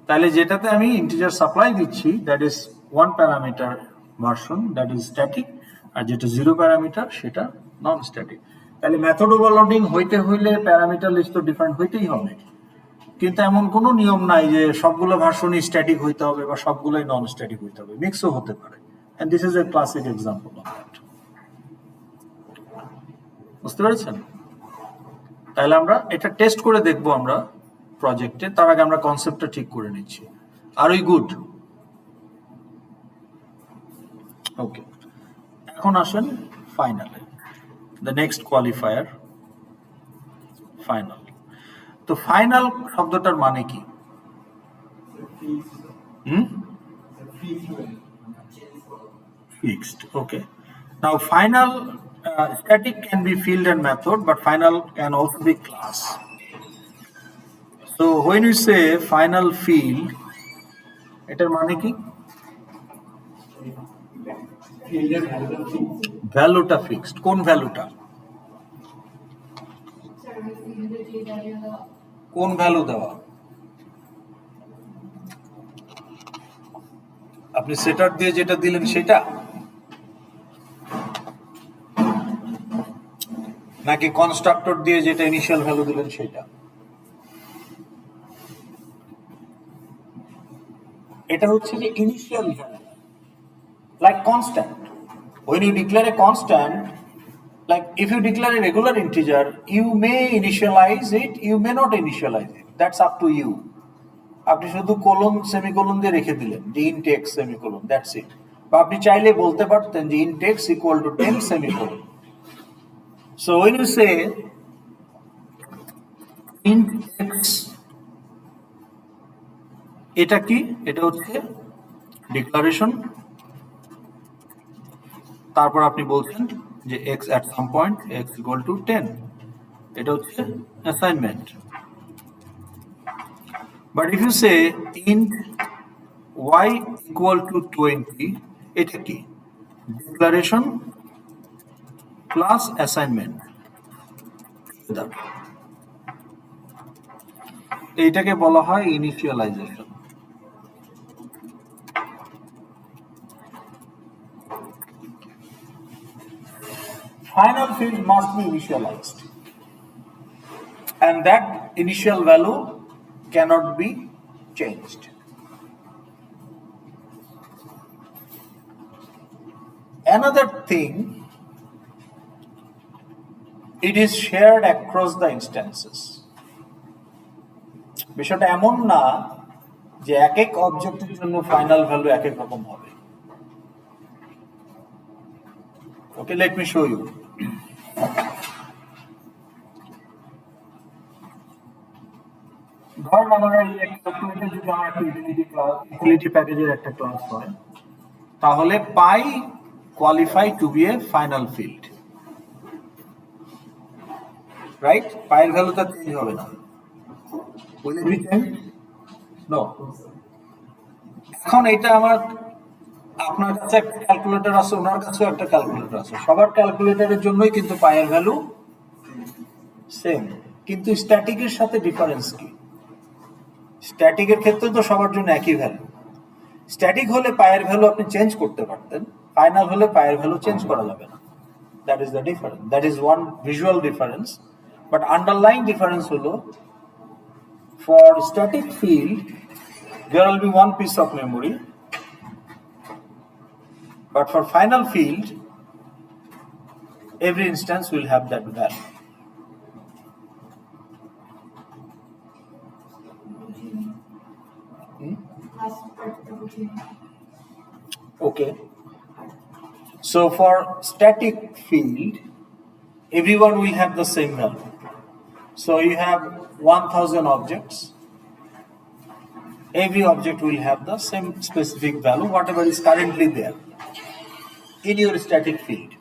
তাহলে যেটাতে আমি ইন্টিজার সাপ্লাই দিচ্ছি that is 1 parameter version, that is static, আর যেটা 0 প্যারামিটার সেটা নন স্ট্যাটিক. তাহলে মেথড ওভারলোডিং হইতে হইলে প্যারামিটার লিস্ট তো ডিফারেন্ট হইতেই হবে, কিন্তু এমন কোনো নিয়ম নাই যে সবগুলো ভার্সনই স্ট্যাটিক হইতে হবে বা সবগুলোই নন স্ট্যাটিক হইতে হবে, মিক্সও হতে পারে. And this is a classic example of that. বুঝতে পেরেছেন? তাহলে আমরা এটা টেস্ট করে দেখবো আমরা প্রজেক্টে। তার আগে আমরা কনসেপ্টটা ঠিক করে নিচ্ছি। আর উই গুড? ওকে, এখন আসেন ফাইনালে, দ্য নেক্সট কোয়ালিফায়ার ফাইনাল। তো ফাইনাল শব্দটার মানে কি? Fixed. Okay. Now, final static can be field and method, but final can also be class. So when you say final field, এটার মানে কি? ভ্যালুটা ফিক্সড। কোন ভ্যালুটা? কোন ভ্যালু দেওয়া? আপনি সেটার দিয়ে যেটা দিলেন সেটা, নাকি কনস্ট্রাক্টর দিয়ে যেটা ইনিশিয়াল ভ্যালু দিলেন সেটা? এটা হচ্ছে যে initial value, like constant. When you declare a constant, like if you declare a regular integer, you may initialize it, you may not initialize it. That's up to you. আপনি শুধু colon semicolon দিয়ে রেখে দিলেন যে int x semicolon, that's it. বা আপনি চাইলে বলতে পারতেন যে int x equal to 10 semicolon. So when you say int x, এটা কি? এটা হচ্ছে ডিক্লারেশন। তারপর আপনি বলছেন যে x at some point x equal to 10, এটা হচ্ছে assignment. But if you say int y equal to 20, এটা কি? Declaration plus assignment. এইটাকে বলা হয় initialization. Final field must be initialized, and that initial value cannot be changed. Another thing, it is shared across the instances. বিষয়টা এমন না যে এক এক অবজেক্টের জন্য ফাইনাল ভ্যালু এক এক রকম হবে। Okay, let me show you. ধরুন আমরা এই ক্যালকুলেটর যদি আমার একটা ইউটিলিটি প্যাকেজের একটা ক্লাস হয়, তাহলে পাই qualify two B A final field, right? পাইয়ের ভ্যালুটা চেঞ্জ হবে না। Will it be changed? No. এখন এটা আপনার কাছে একটা ক্যালকুলেটর আছে, ওনার কাছেও একটা ক্যালকুলেটর আছে, সবার ক্যালকুলেটরের জন্যই কিন্তু পাইয়ের ভ্যালু সেম। কিন্তু স্ট্যাটিকের সাথে ডিফারেন্স কি? স্ট্যাটিকের ক্ষেত্রে তো সবার জন্য একই ভ্যালু। স্ট্যাটিক হলে পাইয়ের ভ্যালু আপনি চেঞ্জ করতে পারতেন, ফাইনাল হলে পাইয়ের ভ্যালু চেঞ্জ করা যাবে না। That is the difference, that is one visual difference. But underlying difference হলো, for static field there will be one piece of memory, but for final field every instance will have that value. Okay, so for static field everyone will have the same value. So you have 1000 objects, every object will have the same specific value, whatever is currently there in your static field.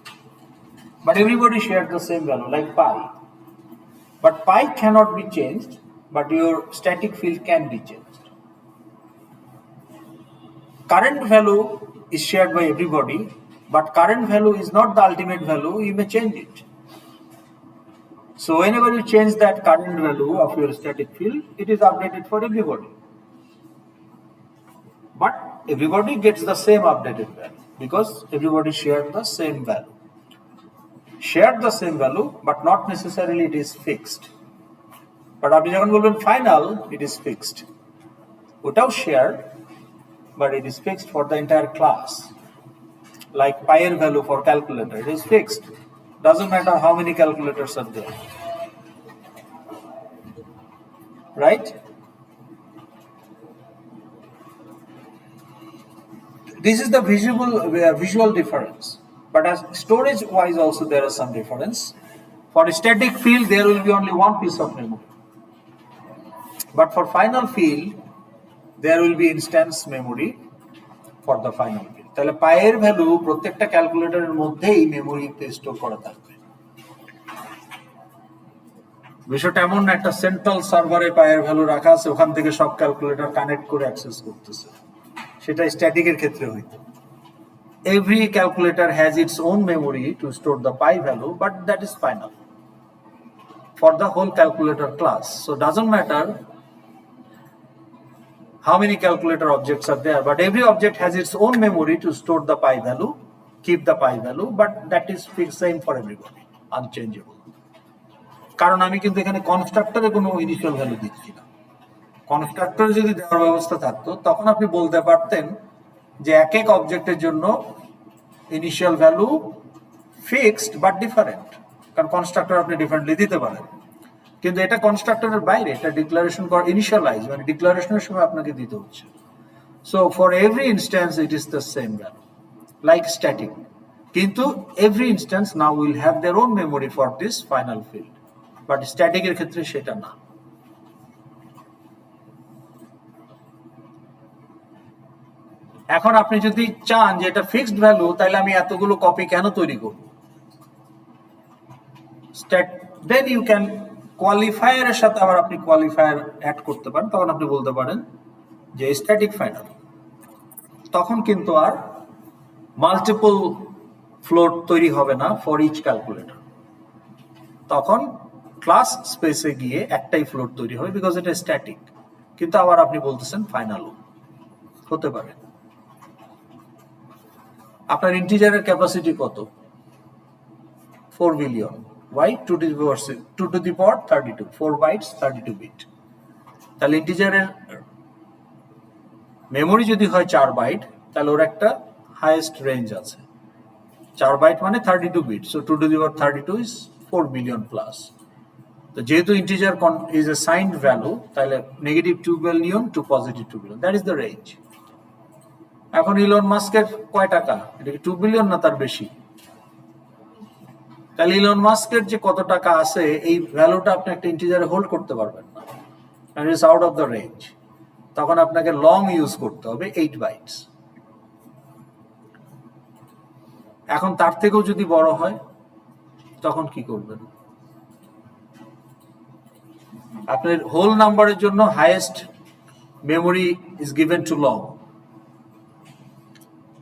But everybody shares the same value, like pi. But pi cannot be changed, but your static field can be changed. Current value is shared by everybody, but current value is not the ultimate value, you may change it. So whenever you change that current value of your static field, it is updated for everybody. But everybody gets the same updated value because everybody shared the same value. Shared the same value, but not necessarily it is fixed. But আপনি যখন বলবেন final, it is fixed. ওটাও shared, but it is fixed for the entire class. Like pi-এর value for calculator, it is fixed. Doesn't matter how many calculators are there. Right? this is the visual difference. But as storage wise also there is some difference. For static field there will be only one piece of memory. But for final field there will be instance memory for the final field. তাহলে পায়ের value প্রত্যেকটা ক্যালকুলেটরের মধ্যেই মেমোরিতে store করা থাকবে। বিষয়টা এমন না একটা সেন্ট্রাল সার্ভারে পায়ের ভ্যালু রাখা আছে, ওখান থেকে সব ক্যালকুলেটর কানেক্ট করে অ্যাক্সেস করতেছে, সেটা স্ট্যাটিকের ক্ষেত্রে হইতো। Every calculator has its own memory to store the pi value, but that is final for the whole calculator class. So doesn't matter how many calculator objects are there, but every object has its own memory to store the pi value, keep the pi value, but that is fixed same for everybody, unchangeable. কারণ আমি কিন্তু এখানে কনস্ট্রাক্টরে কোনো initial value দিচ্ছি না। কনস্ট্রাক্টরে যদি দেওয়ার ব্যবস্থা থাকতো তখন আপনি বলতে পারতেন যে এক এক অবজেক্টের জন্য initial value fixed but different, কারণ কনস্ট্রাক্টর আপনি ডিফারেন্টলি দিতে পারেন। কিন্তু এটা কনস্ট্রাক্টরের বাইরে, এটা ডিক্লারেশন করা, ইনিশিয়ালাইজ মানে ডিক্লারেশনের সময় আপনাকে দিতে হচ্ছে। So for every instance it is the same value like static, কিন্তু every instance now will have their own memory for this final field, but স্ট্যাটিকের ক্ষেত্রে সেটা না। এখন আপনি যদি চান যে এটা ফিক্সড ভ্যালু, তাহলে আমি এতগুলো কপি কেন তৈরি করব? দেন ইউ ক্যান কোয়ালিফায়ারের সাথে আবার আপনি কোয়ালিফায়ার অ্যাড করতে পারেন, তখন আপনি বলতে পারেন যে স্ট্যাটিক ফাইনাল। তখন কিন্তু আর মাল্টিপল ফ্লোট তৈরি হবে না ফর ইচ ক্যালকুলেটর, তখন ক্লাস স্পেসে গিয়ে একটাই ফ্লোট তৈরি হবে, বিকজ এটা স্ট্যাটিক। কিন্তু আবার আপনি বলতেছেন ফাইনালও হতে পারে। আপনার ইন্টিজারের ক্যাপাসিটি কত? 4 billion. Why? 2 to the power 32, 4 bytes 32 bit। তাহলে ইন্টিজারের মেমোরি যদি হয় 4 বাইট, তাহলে ওর একটা হাইয়েস্ট রেঞ্জ আছে। 4 বাইট মানে 32 bit, so 2 to the power 32 is 4 billion plus. তো যেহেতু integer is a signed value, তাহলে -2 billion to +2 billion, that is the range. এখন ইলন মাস্কের কয় টাকা? এটা কি 2 বিলিয়ন না তার বেশি? তাহলে ইলন মাস্কের যে কত টাকা আছে, এই ভ্যালুটা আপনি একটা ইন্টিজারে হোল্ড করতে পারবেন না, it is out of the range. তখন আপনাকে লং ইউজ করতে হবে 8 বাইটস। এখন তার থেকেও যদি বড় হয় তখন কি করবেন? আপনার হোল নাম্বারের জন্য highest memory is given to long,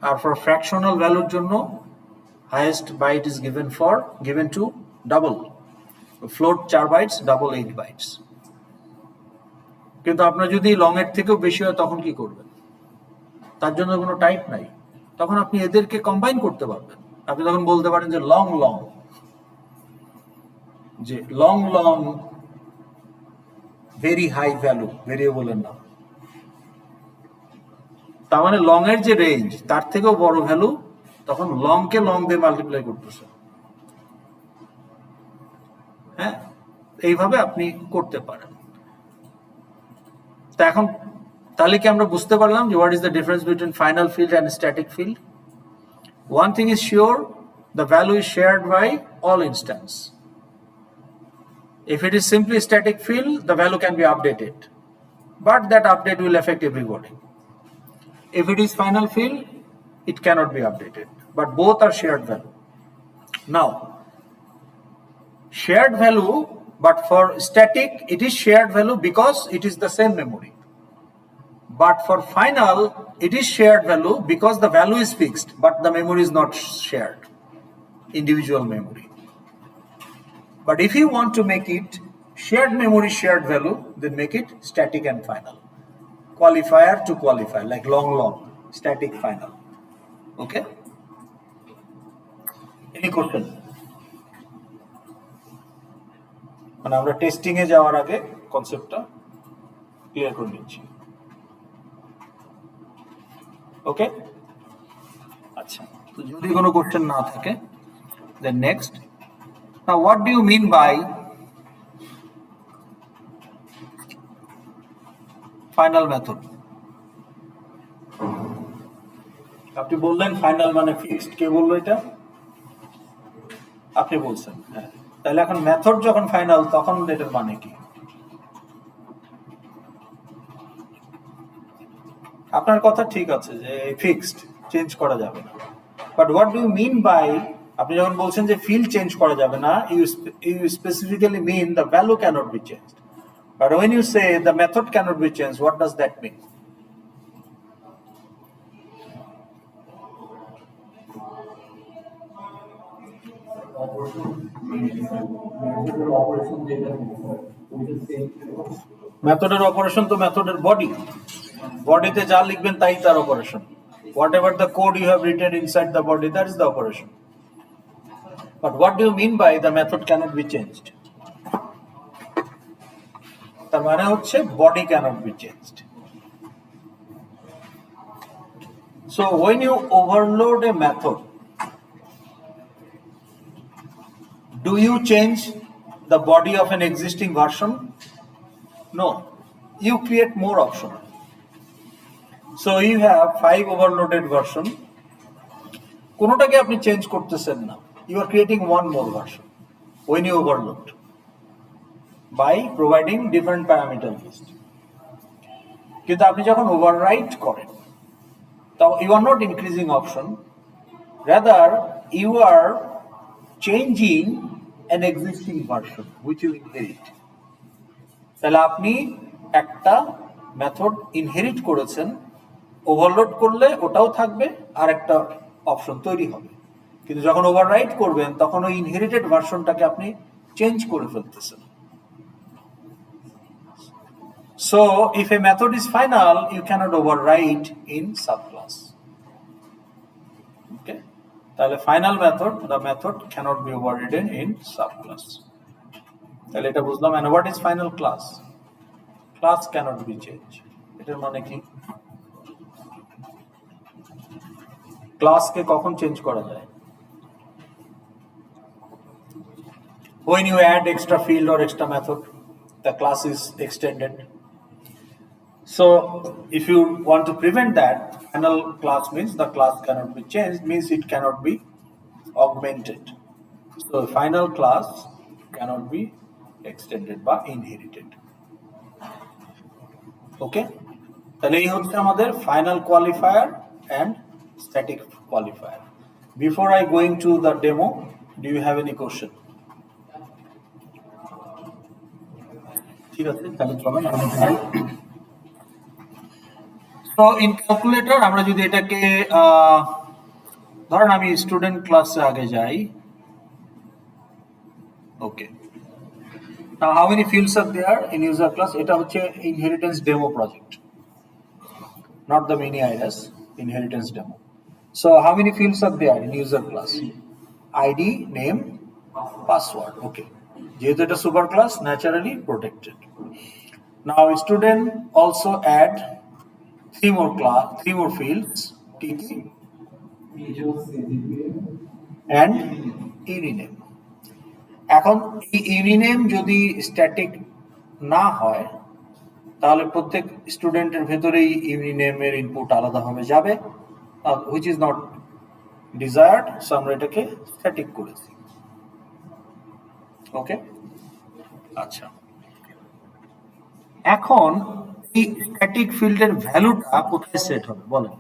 আর ফর ফ্র্যাকশনাল ভ্যালুর জন্য highest byte is given to double float 4 bytes, double 8 bytes। কিন্তু আপনার যদি লং এর থেকেও বেশি হয় তখন কি করবেন? তার জন্য কোনো টাইপ নাই, তখন আপনি এদেরকে কম্বাইন করতে পারবেন। আপনি তখন বলতে পারেন যে লং লং, যে long long very high value ভেরিয়েবলের নাম। তার মানে লং এর যে রেঞ্জ তার থেকেও বড় ভ্যালু, তখন লং কে লং দিয়ে মাল্টিপ্লাই করতেছে। হ্যাঁ, এইভাবে আপনি করতে পারেন। তা এখন তাহলে কি আমরা বুঝতে পারলাম যে what is the difference between final field and static field? One thing is sure, the value is shared by all instance. If it is simply static field, the value can be updated, but that update will affect everybody. If it is final field, it cannot be updated, but both are shared value. Now, shared value, but for static, it is shared value because it is the same memory. But for final, it is shared value because the value is fixed, but the memory is not shared, individual memory. But if you want to make it shared memory, shared value, then make it static and final. Qualifier to qualifier, like long long, static final. Okay? Any question? মানে আমরা testing এ যাওয়ার আগে কনসেপ্টটা clear করে নিচ্ছি। ওকে, আচ্ছা, তো যদি কোনো কোশ্চেন না থাকে, then next. Now, what do you mean by final method? আপনি বললেন ফাইনাল মানে ফিক্সড, কে বললো এটা? আপনি বলছেন, হ্যাঁ। তাহলে এখন মেথড যখন ফাইনাল তখন এটার মানে কি? আপনার কথা ঠিক আছে যে ফিক্সড, চেঞ্জ করা যাবে না, but what do you mean by, আপনি যখন বলছেন যে ফিল্ড চেঞ্জ করা যাবে না, you specifically mean the value can't be changed, but when you say the method can't be changed, what does that mean? মেথডের অপারেশন তো মেথডের বডি, বডিতে যা লিখবেন তাই তার operation. Whatever the code you have written inside the body, that is the operation. But what do you mean by the method cannot be changed? তার মানে হচ্ছে body cannot be changed. So when you overload a method, do you change the body of an existing version? No, you create more option. So you have 5 overloaded version, কোনোটাকে আপনি change করতেছেন না, you are creating one more version when you overload by providing different parameter list. কিন্তু আপনি যখন overwrite করেন, তো you are not increasing option, rather you are changing an existing version which you inherit. তাহলে আপনি একটা মেথড ইনহেরিট করেছেন, overload করলে ওটাও থাকবে আর একটা অপশন তৈরি হবে, কিন্তু যখন ওভাররাইট করবেন তখন ওই ইনহেরিটেড ভার্সনটাকে আপনি চেঞ্জ করে ফেলতেছেন। So if a method is final, you cannot override in subclass. Okay, তাহলে final method, the method cannot be overridden in subclass. তাহলে এটা বুঝলাম। and what is final class? Class cannot be changed, এটার মানে কি? ক্লাসকে কখন change করা যায়? When you add extra field or extra method, the class is extended. So if you want to prevent that, final class means the class cannot be changed, means it cannot be augmented. So final class cannot be extended বা inherited. Okay, তাহলে এই হচ্ছে আমাদের final qualifier and static qualifier. Before I going to the demo, do you have any question? ঠিক আছে, তাহলে চলেন আমি যাই। So in calculator আমরা যদি এটাকে ধরেন আমি স্টুডেন্ট ক্লাসে আগে যাই। Okay, now how many fields are there in user class? এটা হচ্ছে inheritance demo project, not the mini iris, inheritance demo. So how many fields are there in user class? ID, name, password. Okay, যেহেতু এটা super class, naturally protected. Now student also add three more fields, TT and uniname. এখন এই ইউনিনেম যদি static না হয় তাহলে প্রত্যেক স্টুডেন্টের ভেতরেই ইউনিনেমের ইনপুট আলাদাভাবে যাবে, which is not desired, so আমরা এটাকে স্ট্যাটিক করেছি। ওকে, আচ্ছা, এখন এই স্ট্যাটিক ফিল্ডের ভ্যালুটা কোথায় সেট হবে বলেন?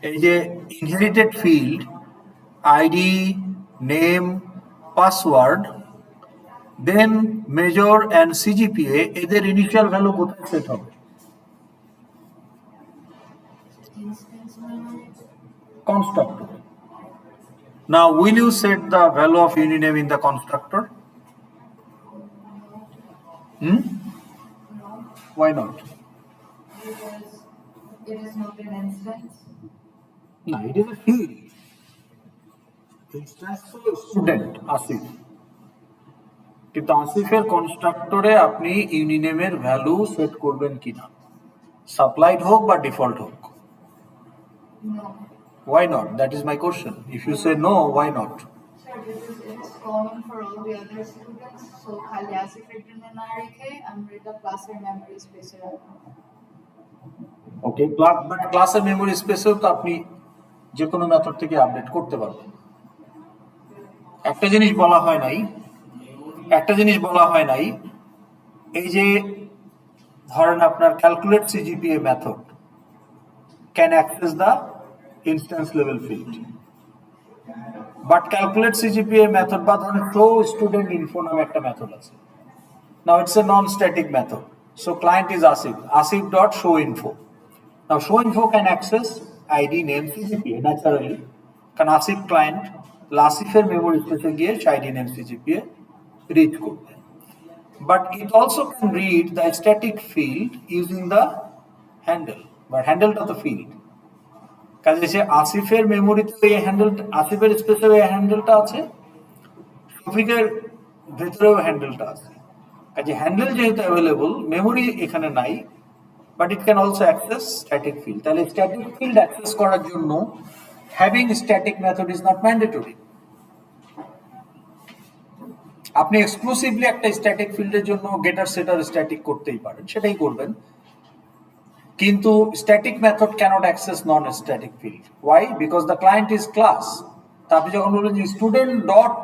এই যে inherited field ID, name, password, then major and CGPA, এদের ইনিশিয়াল ভ্যালু কোথায় সেট হবে? Constructor. Now will you set the value of uniname in the constructor? Why not? Because it is not an instance. No, it is a field. Instance for student Asif, কিন্তু আসিফের কনস্ট্রাক্টরে আপনি ইউনিনেমের value set করবেন কিনা, supplied হোক বা default হোক? No. Why not? That is my question. If you say no, why not? Sir, because it is common for all the other students. So খালি আসিফের জন্য না রেখে আমরা এটা ক্লাসের মেমরি স্পেসে রাখবো। ওকে, বাট ক্লাসের মেমোরি স্পেসেও তো আপনি যে কোনো মেথড থেকে আপডেট করতে পারবেন। একটা জিনিস বলা হয় নাই, এই যে ধরেন আপনার calculate CGPA method can access the instance level field, but calculate CGPA method বা ধরেন শো স্টুডেন্ট ইনফো নামে একটা মেথড আছে। Now it's a non-static method. So client is Asif dot show info. Now show info can access ID name CGPA naturally. Can Asif client Asifের memory space গিয়ে ID name CGPA read করবে। But it also can read the static field using the handle. But handle টা তো field. কাজে সে আসিফের মেমোরিতে এই handle, আসিফের স্পেসে এই হ্যান্ডেলটা আছে, শফিকের ভেতরেও হ্যান্ডেলটা আছে। কাজে হ্যান্ডেল যেহেতু অ্যাভেলেবল, মেমোরি এখানে নাই, but it can also access static field. তাহলে স্ট্যাটিক ফিল্ড অ্যাক্সেস করার জন্য having static method is not mandatory. আপনি এক্সক্লুসিভলি একটা স্ট্যাটিক ফিল্ডের জন্য গেটার সেটার স্ট্যাটিক করতেই পারেন, সেটাই করবেন, কিন্তু static method can't access non static field. Why? Because the client is class. তা আপনি যখন বলবেন যে স্টুডেন্ট ডট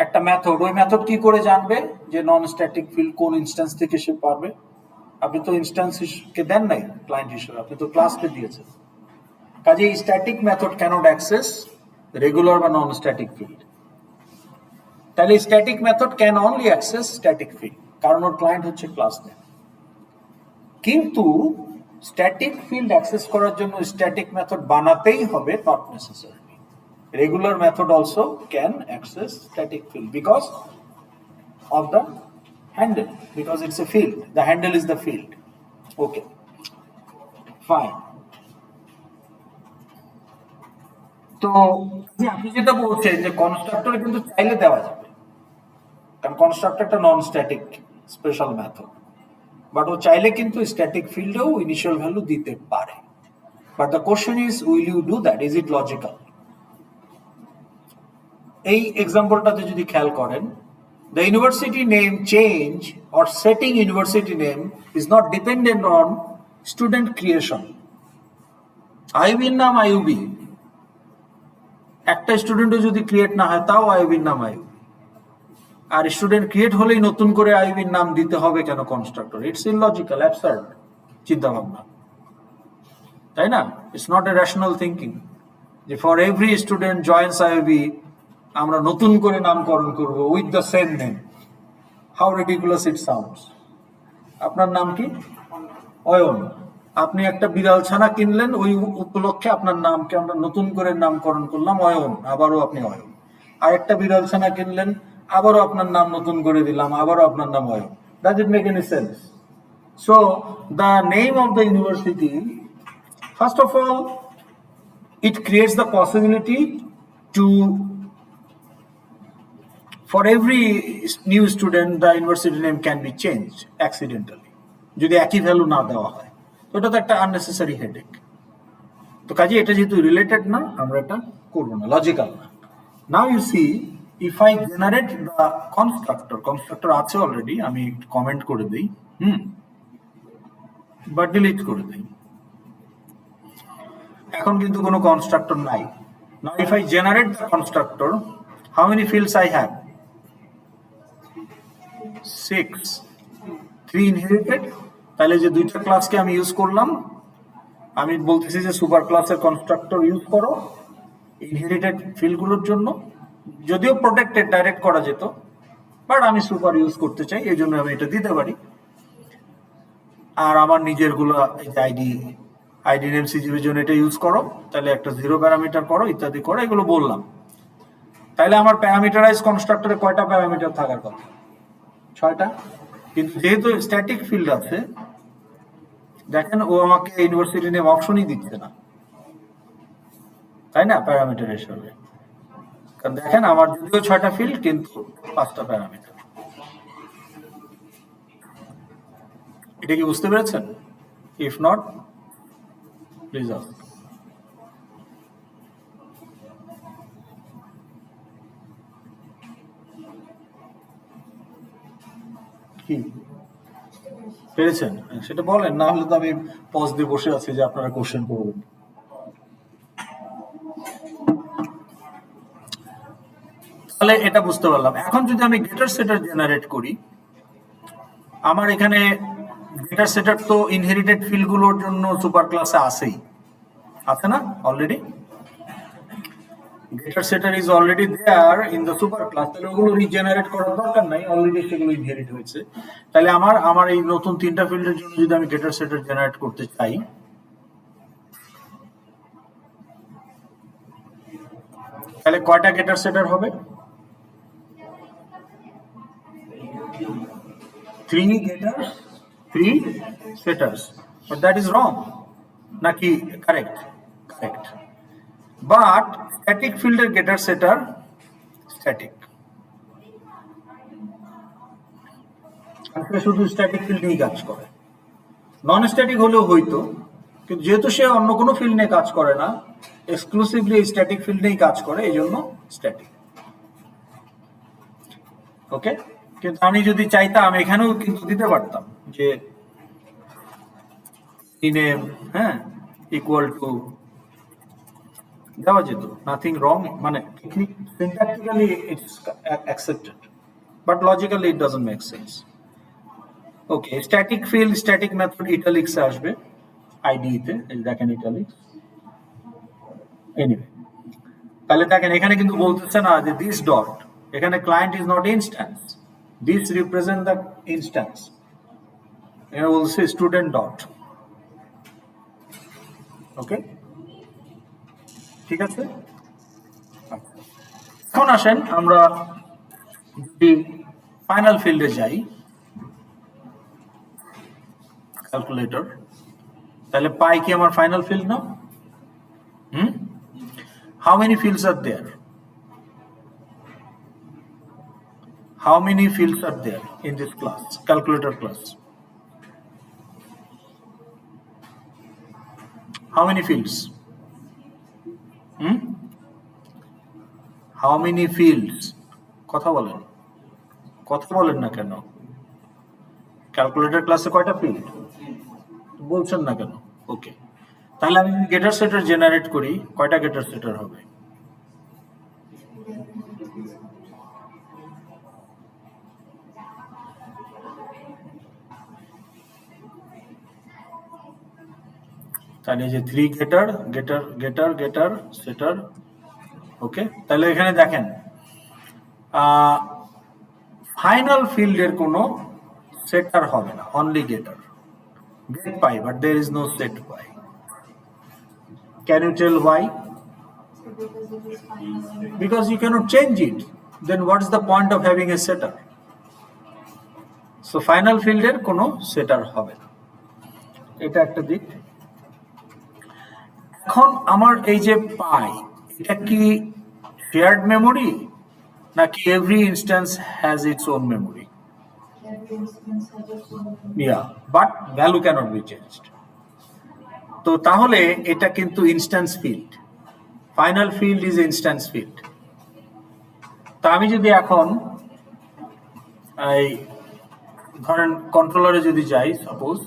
একটা মেথড, ওই মেথড কি করে জানবে যে নন স্ট্যাটিক ফিল্ড কোন ইনস্ট্যান্স থেকে সে পারবে? আপনি তো ইনস্ট্যান্সকে দেন নাই ক্লায়েন্ট হিসেবে, আপনি তো ক্লাসকে দিয়েছেন। কাজে static method can't access regular বা নন স্ট্যাটিক ফিল্ড। তাহলে static method can only access static field, কারণ ওর ক্লায়েন্ট হচ্ছে ক্লাস নেম। কিন্তু স্ট্যাটিক ফিল্ড অ্যাক্সেস করার জন্য স্ট্যাটিক মেথড বানাতেই হবে, not necessary. Regular method also can access static field because of the handle, because it's a field. The handle is the field. Okay, fine. তো আপনি যেটা বলছেন যে কনস্ট্রাক্টর কিন্তু চাইলে দেওয়া যাবে, কারণ কনস্ট্রাক্টর একটা non static special method, but ও চাইলে কিন্তু স্ট্যাটিক ফিল্ডেও ইনিশিয়াল ভ্যালু দিতে পারে। But the question is, will you do that? Is it logical? এই এক্সাম্পলটাতে যদি খেয়াল করেন, the university name change or setting university name is not dependent on student creation. আইউবির নাম আইউবি, একটা স্টুডেন্টও যদি ক্রিয়েট না হয় তাও আইউবির নাম আইউবি। আর স্টুডেন্ট ক্রিয়েট হলেই নতুন করে আইউবির নাম দিতে হবে কেন কনস্ট্রাক্টর? ইটস ইললজিক্যাল, অ্যাবসার্ড চিন্তা ভাবনা, তাই না? It's not a rational thinking যে for every student joins IUB আমরা নতুন করে নামকরণ করব with the same name. How ridiculous it sounds. আপনার নাম কি? অয়ন। আপনি একটা বিড়াল ছানা কিনলেন, ওই উপলক্ষে আপনার নামকে আমরা নতুন করে নামকরণ করলাম অয়ন, আবারও আপনি অয়ন। আর একটা বিড়াল ছানা কিনলেন, আবারও আপনার নাম নতুন করে দিলাম, আবারও আপনার নাম Ayan. Does it make any sense? So the name of the university, first of all, it creates the possibility to, for every new student the university name can be changed accidentally যদি একই ভ্যালু না দেওয়া হয়, তো এটা তো একটা unnecessary headache. তো কাজে এটা যেহেতু রিলেটেড না, আমরা এটা করবো না, লজিক্যাল না। Now you see, if I generate the constructor আছে অলরেডি, আমি কমেন্ট করে দিই, বা ডিলিট করে দিই, এখন কিন্তু কোনো কনস্ট্রাক্টর নাই। Now if I generate the constructor, how many fields I have? 6, 3 inherited। তাহলে যে দুইটা ক্লাসকে আমি ইউজ করলাম, আমি বলতেছি যে সুপার ক্লাসের কনস্ট্রাক্টর ইউজ করো ইনহেরিটেড ফিল্ডগুলোর জন্য। যদিও প্রোটেক্টেড, ডাইরেক্ট করা যেত, বাট আমি সুপার ইউজ করতে চাই, এই জন্য আমি এটা দিতে পারি। আর আমার নিজের গুলো আইডি নেম সিজিপির জন্য এটা ইউজ করো, তাহলে একটা 0 প্যারামিটার করো, ইত্যাদি করো, এগুলো বললাম। তাহলে আমার প্যারামিটারাইজ কনস্ট্রাক্টরে কয়টা প্যারামিটার থাকার কথা? 6টা। কিন্তু যেহেতু স্ট্যাটিক ফিল্ড আছে, দেখেন ও আমাকে ইউনিভার্সিটি নেম অপশনই দিচ্ছে না, তাই না, প্যারামিটার হিসেবে। কারণ দেখেন আমার যদিও 6টা ফিল্ড, কিন্তু 5টা প্যারামিটার। এটা কি বুঝতে পেরেছেন? If not, please ask. কি পেরেছেন? সেটা বলেন, না হলে তো আমি পজ দিয়ে বসে আছি যে আপনারা কোশ্চেন করবেন। তাহলে এটা বুঝতে পারলাম। এখন যদি আমি গেটার সেটার জেনারেট করি, আমার এখানে গেটার সেটার তো ইনহেরিটেড ফিল্ডগুলোর জন্য সুপার ক্লাসে আছেই, আছে না already? Getter setter is already there in the super class, তাহলে ওগুলো রিজেনারেট করার দরকার নাই, অলরেডি সেগুলো ইনহেরিট হয়েছে। তাহলে আমার এই নতুন তিনটা ফিল্ডের জন্য যদি আমি গেটার সেটার জেনারেট করতে চাই, তাহলে কয়টা গেটার সেটার হবে? 3 getters, 3 setters. But that is wrong. Naki correct. Correct. But static fielder getter setter static. আসলে শুধু স্ট্যাটিক ফিল্ড নিয়ে কাজ করে, নন স্ট্যাটিক হলেও হইতো, কিন্তু যেহেতু সে অন্য কোনো ফিল্ড নিয়ে কাজ করে না, এক্সক্লুসিভলি স্ট্যাটিক ফিল্ড নিয়েই কাজ করে, এই জন্য স্ট্যাটিক। ওকে, কিন্তু আমি যদি চাইতাম এখানেও কিন্তু দিতে পারতাম যে name, হ্যাঁ, ইকুয়াল টু দেওয়া যেত, নাথিং রং, মানে syntactically it's accepted, but logically it doesn't make sense. Okay, static field static method italics আসবে, আইডিতে দেখেন ইটালিক্স। এনিওয়ে, তাহলে দেখেন এখানে কিন্তু বলতেছে না যে দিস ডট, এখানে client is not instance, this represent the instance, এখানে বলছে স্টুডেন্ট ডট। ওকে, ঠিক আছে। এখন আসেন আমরা যদি ফাইনাল ফিল্ডে যাই, ক্যালকুলেটর, তাহলে পাই কি আমার ফাইনাল ফিল্ড না? How many fields are there? How many fields are there in this class, calculator class? How many fields? How many fields? কথা বলেন না কেন? ক্যালকুলেটর ক্লাসে কয়টা ফিল্ড বলছেন না কেন? ওকে, তাহলে আমি গেটার সেটার জেনারেট করি, কয়টা গেটার সেটার হবে? তাহলে যে 3 গেটার গেটার গেটার গেটার সেটার। ওকে, তাহলে এখানে দেখেন ফাইনাল ফিল্ডের কোনো সেটার হবে না, only গেটার। Get pi, but there is no set pi. Can you tell why? Because you cannot change it. Then what is the point of having a setter? So final field এর কোনো সেটার হবে না, এটা একটা দিক। এখন আমার এই যে পাই, এটা কি শেয়ার্ড মেমোরি নাকি every instance has its own memory? Yeah, but value cannot be changed. তো তাহলে এটা কিন্তু instance field, final field is instance field. তা আমি যদি এখন এই ধরেন কন্ট্রোলারে যদি যাই, সাপোজ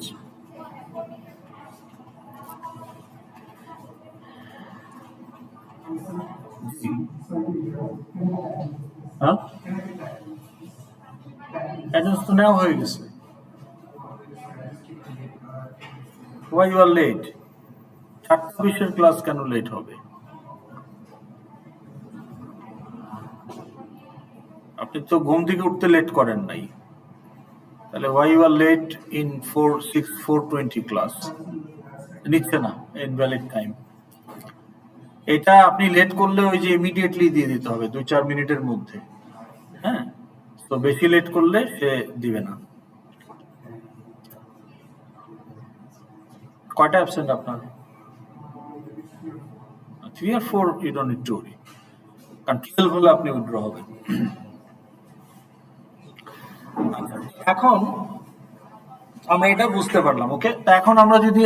হ্যাঁ, অ্যাড্রেস তো নেওয়া হয়ে গেছে। Why you are late? 4:20 class কেন লেট হবে? আপনি তো ঘুম থেকে উঠতে লেট করেন নাই, তাহলে why you are late in 4:20 class নিচ্ছে না, ইনভ্যালিড টাইম। এটা আপনি লেট করলে ওই যে ইমিডিয়েটলি দিয়ে দিতে হবে 2-4 মিনিটের মধ্যে, হ্যাঁ, তো বেশি লেট করলে সে দিবে না। কয়টা অ্যাবসেন্ট আপনার? 3 or 4, you don't need to worry, কারণ 12 হলে আপনি উইথড্র হবেন। এখন আমরা এটা বুঝতে পারলাম। ওকে, তা এখন আমরা যদি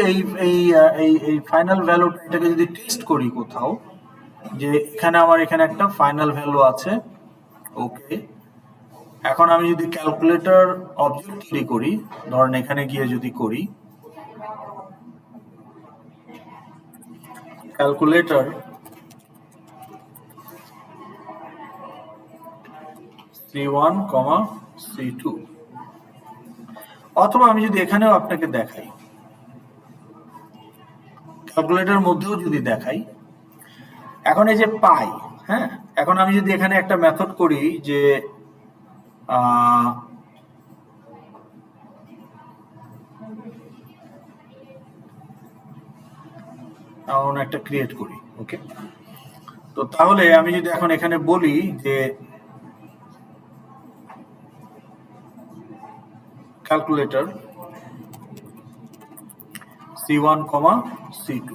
এই ফাইনাল ভ্যালুটা এটাকে যদি টেস্ট করি কোথাও, যে এখানে আমার এখানে একটা ফাইনাল ভ্যালু আছে, ওকে, এখন আমি যদি ক্যালকুলেটর অবজেক্ট তৈরি করি, ধরেন এখানে গিয়ে যদি করি ক্যালকুলেটর C1, C2, অথবা আমি যদি এখানেও আপনাকে দেখাই, ক্যালকুলেটর মধ্যেও যদি দেখাই, এখন এই যে পাই, হ্যাঁ, এখন আমি যদি এখানে একটা মেথড করি যে একটা ক্রিয়েট করি, ওকে। তো তাহলে আমি যদি এখন এখানে বলি যে ক্যালকুলেটর C1, C2,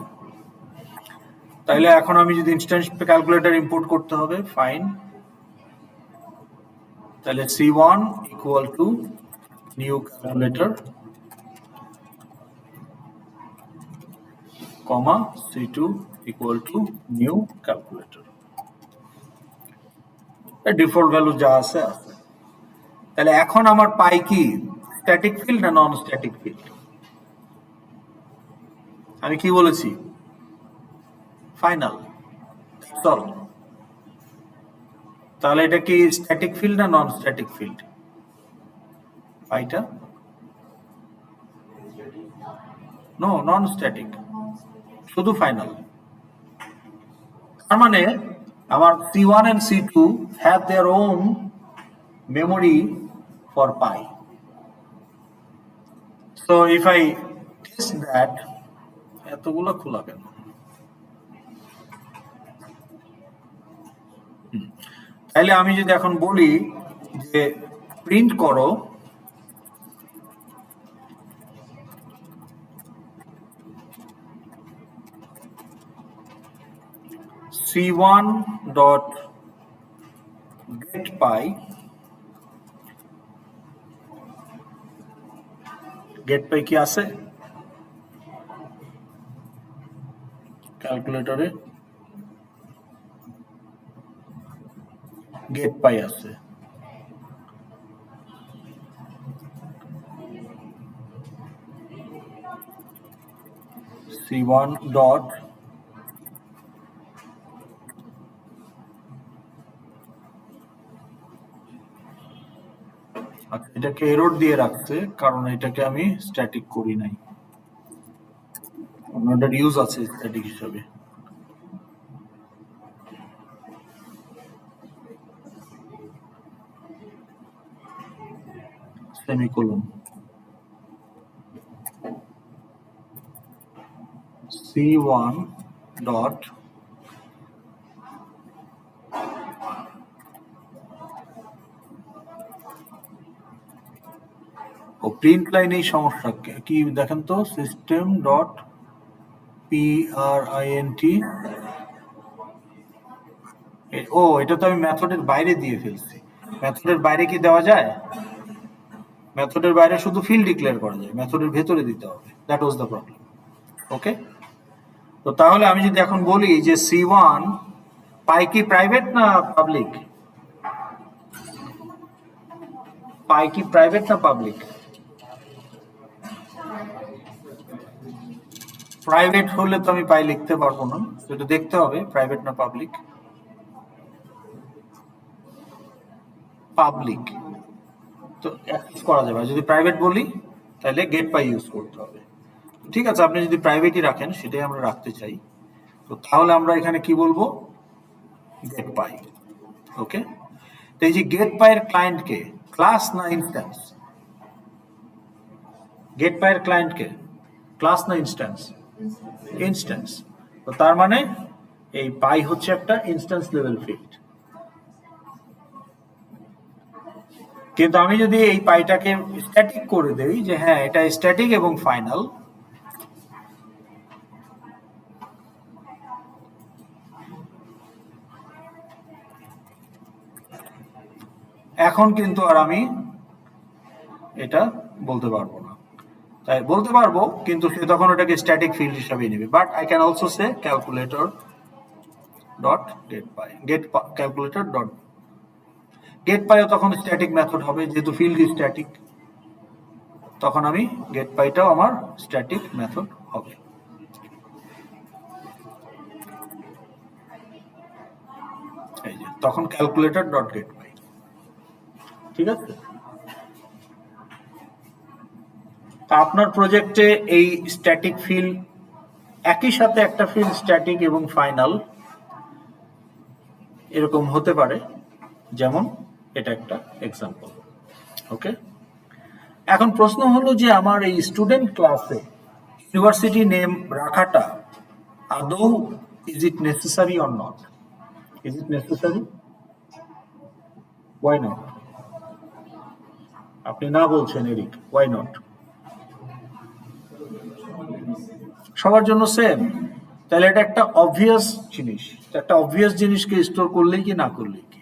তাইলে এখন আমি যদি ইনস্ট্যান্স ক্যালকুলেটর ইম্পোর্ট করতে হবে, ফাইন, তাহলে C1 equal to new calculator, C2 equal to new calculator, default value যা আছে আছে। তাহলে এখন আমার পাই কি স্ট্যাটিক ফিল্ড না নন স্ট্যাটিক ফিল্ড? আমি কি বলেছি? ফাইনাল। তাহলে এটা কি স্ট্যাটিক ফিল্ড না নন স্ট্যাটিক ফিল্ড? পাইটা নো, নন স্ট্যাটিক, শুধু ফাইনাল। তার মানে আমার C1 and C2 have their own memory for pi. So if I test that, এতগুলো খোলা কেন? তাহলে আমি যদি এখন বলি যে প্রিন্ট করো C1 dot get pi, get pi কি আছে ক্যালকুলেটরে? get pi আছে। C1 dot এটাকে এরর দিয়ে রাখছে কারণ এটাকে আমি স্ট্যাটিক করি নাই, অন্যটার ইউজ আছে স্ট্যাটিক হিসাবে। সেমিকোলন C1 dot ও প্রিন্ট লাইনেই সমস্যা কি দেখেন তো, সিস্টেম ডট print, ও এটা তো আমি মেথডের বাইরে দিয়ে ফেলছি। মেথডের বাইরে কি দেওয়া যায়? মেথডের বাইরে শুধু ফিল্ড ডিক্লেয়ার করা যায়, মেথডের ভেতরে দিতে হবে। দ্যাট ওয়াজ দ্য প্রবলেম, ওকে। তো তাহলে আমি যদি এখন বলি যে C1 পাই কি প্রাইভেট না পাবলিক? পাই কি প্রাইভেট না পাবলিক? প্রাইভেট হলে তো আমি পাই লিখতে পারবো না, সেটা দেখতে হবে প্রাইভেট না পাবলিক। পাবলিক তো অ্যাক্সেস করা যাবে, যদি প্রাইভেট বলি তাহলে গেট পাই ইউজ করতে হবে। ঠিক আছে, আপনি যদি প্রাইভেটই রাখেন সেটাই আমরা রাখতে চাই, তো তাহলে আমরা এখানে কি বলবো? গেট পাই, ওকে। তো এই যে গেট পাই এর ক্লায়েন্ট কে, ক্লাস না ইনস্ট্যান্স? গেট পাই এর ক্লায়েন্ট কে, ক্লাস না ইনস্ট্যান্স? ইনস্ট্যান্স। তো তার মানে এই পাই হচ্ছে একটা ইনস্ট্যান্স লেভেল ফিল্ড। কিন্তু আমি যদি এই পাইটাকে স্ট্যাটিক করে দেই যে হ্যাঁ এটা স্ট্যাটিক এবং ফাইনাল, এখন কিন্তু আর আমি এটা বলতে পারবো না। তাই বলতে পারবো কিন্তু সে তখন ওটাকে স্ট্যাটিক ফিল্ড হিসাবে নেবে। But I can also say calculator dot get pi, get calculator dot. Get পাইও তখন স্ট্যাটিক মেথড হবে, যেহেতু ফিল্ড স্ট্যাটিক, তখন আমি গেট পাইটাও আমার স্ট্যাটিক মেথড হবে। এই যে তখন ক্যালকুলেটর ডট গেট পাই। ঠিক আছে, তা আপনার প্রজেক্টে এই স্ট্যাটিক ফিল্ড একই সাথে একটা ফিল্ড স্ট্যাটিক এবং ফাইনাল এরকম হতে পারে, যেমন এটা একটা এক্সাম্পল। ওকে, এখন প্রশ্ন হলো যে আমার এই স্টুডেন্ট ক্লাসে ইউনিভার্সিটি নেম রাখাটা আদৌ is it necessary or not? Is it necessary? Why not? আপনি না বলছেন এরিক, ওয়াই নট? সবার জন্য সেম, তাহলে এটা একটা অবভিয়াস জিনিস, একটা অবভিয়াস জিনিসকে স্টোর করলেই কি না করলেই কি।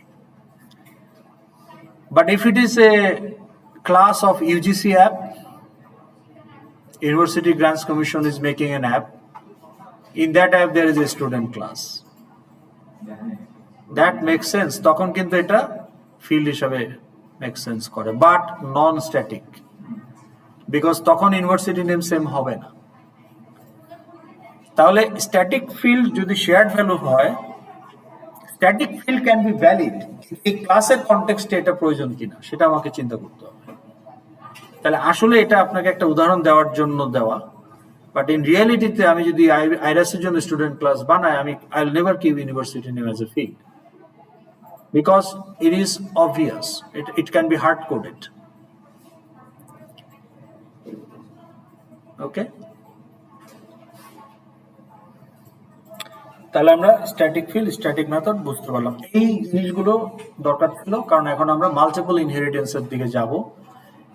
But if it is a class of UGC app, University Grants Commission is making an app. In that app there is a student class. That makes sense. তখন কিন্তু এটা ফিল্ড হিসাবে মেক সেন্স করে, বাট নন স্ট্যাটিক, বিকজ তখন university name same হবে না। তাহলে static field যদি শেয়ার্ড ভ্যালু হয়, static field can be valid, এই ক্লাসের কনটেক্সটে এটা প্রয়োজন কিনা সেটা আমাকে চিন্তা করতে হবে। তাহলে আসলে এটা আপনাকে একটা উদাহরণ দেওয়ার জন্য দেওয়া, বাট ইন রিয়েলিটিতে আমি যদি আইরাসের জন্য স্টুডেন্ট ক্লাস বানাই, আমি I will never keep university name as a field, because it is obvious, it can be hard coded. Okay, তাহলে আমরা স্ট্যাটিক ফিল্ড, স্ট্যাটিক মেথড বুঝতে পারলাম। এই জিনিসগুলো দরকার ছিল, কারণ এখন আমরা মাল্টিপল ইনহেরিটেন্সের দিকে যাব,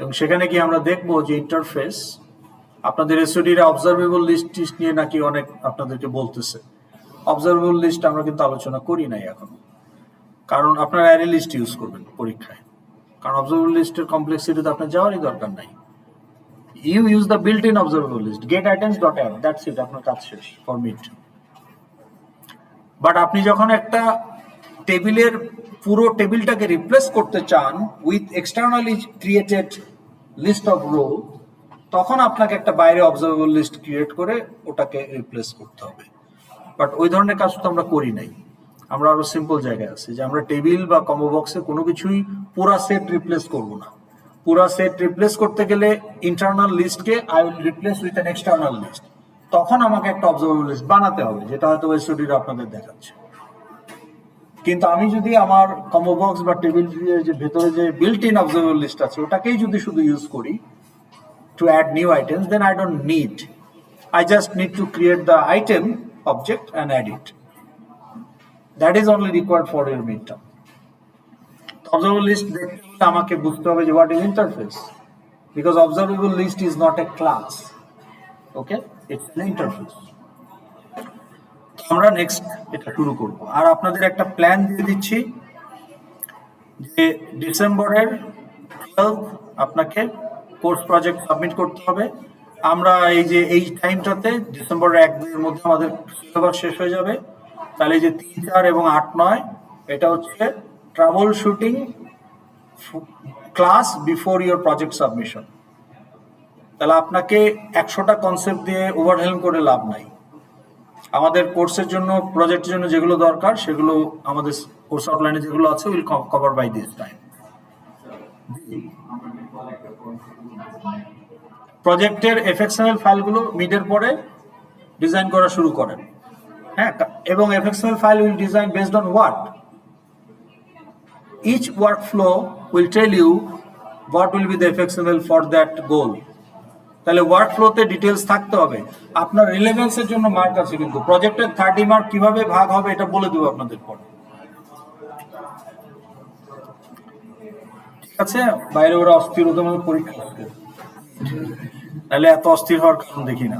এবং সেখানে গিয়ে আমরা দেখবো যে ইন্টারফেস, আপনাদের এসওডিরা অবজারভেবল লিস্ট নিয়ে নাকি অনেক আপনাদেরকে বলতেছে। অবজারভেবল লিস্ট আমরা কিন্তু আলোচনা করি নাই এখন, কারণ আপনারা অ্যারে লিস্ট ইউজ করবেন পরীক্ষায়, কারণ অবজারভেবল লিস্টের কমপ্লেক্সিটিতে আপনার যাওয়ারই দরকার নাই। You use the built in observable list, get items dot add, that's it, আপনার কাজ শেষ ফর মিড। বাট আপনি যখন একটা টেবিলের পুরো টেবিলটাকে রিপ্লেস করতে চান with externally created list of row, তখন আপনাকে একটা বাইরে অবজারভেবল লিস্ট ক্রিয়েট করে ওটাকে রিপ্লেস করতে হবে। বাট ওই ধরনের কাজ তো আমরা করি নাই, আমরা আরো সিম্পল জায়গায় আছি যে আমরা টেবিল বা কম্বো বক্সে কোনো কিছুই পুরা সেট রিপ্লেস করব না। পুরা সেট রিপ্লেস করতে গেলে ইন্টারনাল লিস্টকে I will replace with an external list, তখন আমাকে একটা অবজারভেবল লিস্ট বানাতে হবে, যেটা হয়তো এসওডিরা আপনাদের দেখাচ্ছে। কিন্তু আমি যদি আমার কম্বো বক্স বা টেবিল যে ভেতরে যে বিল্ট ইন অবজারভেবল লিস্ট আছে ওটাকেই যদি শুধু ইউজ করি to add new items, then I don't need, I just need to create the item object and add it. That is only required for your midterm. Observable list দেখতে হলে আমাকে বুঝতে হবে যে what is interface, because observable list is not a class. Okay, it's an interface. আমরা next এটা শুরু করব, আর আপনাদের একটা প্ল্যান দিয়ে দিচ্ছি যে ডিসেম্বরের 12 আপনাকে কোর্স প্রজেক্ট সাবমিট করতে হবে। আমরা এই যে এই টাইমটাতে ডিসেম্বরের 1-2 মধ্যে আমাদের সিলেবাস শেষ হয়ে যাবে। তাহলে এই যে 3, 4 এবং 8, 9 এটা হচ্ছে trouble shooting class before your project submission. তাহলে আপনাকে 100টা কনসেপ্ট দিয়ে ওভারহেলম করে লাভ নাই। আমাদের কোর্সের জন্য, প্রজেক্টের জন্য যেগুলো দরকার সেগুলো আমাদের কোর্স আউটলাইনে যেগুলো আছে will cover by this time. প্রজেক্টের এফএক্সএমএল ফাইলগুলো মিডের পরে ডিজাইন করা শুরু করেন, হ্যাঁ, এবং FXML file will design based on what, each workflow will tell you what will be the FXML for that goal. তাহলে ওয়ার্কফ্লোতে ডিটেলস থাকতে হবে। আপনার রিলেভেন্সের জন্য মার্ক আছে, কিন্তু প্রজেক্টের 30 মার্ক কিভাবে ভাগ হবে এটা বলে দেবো আপনাদের পরে, ঠিক আছে? বাইরে ওরা অস্থির পরীক্ষা, তাহলে এত অস্থির হওয়ার কারণ দেখি না।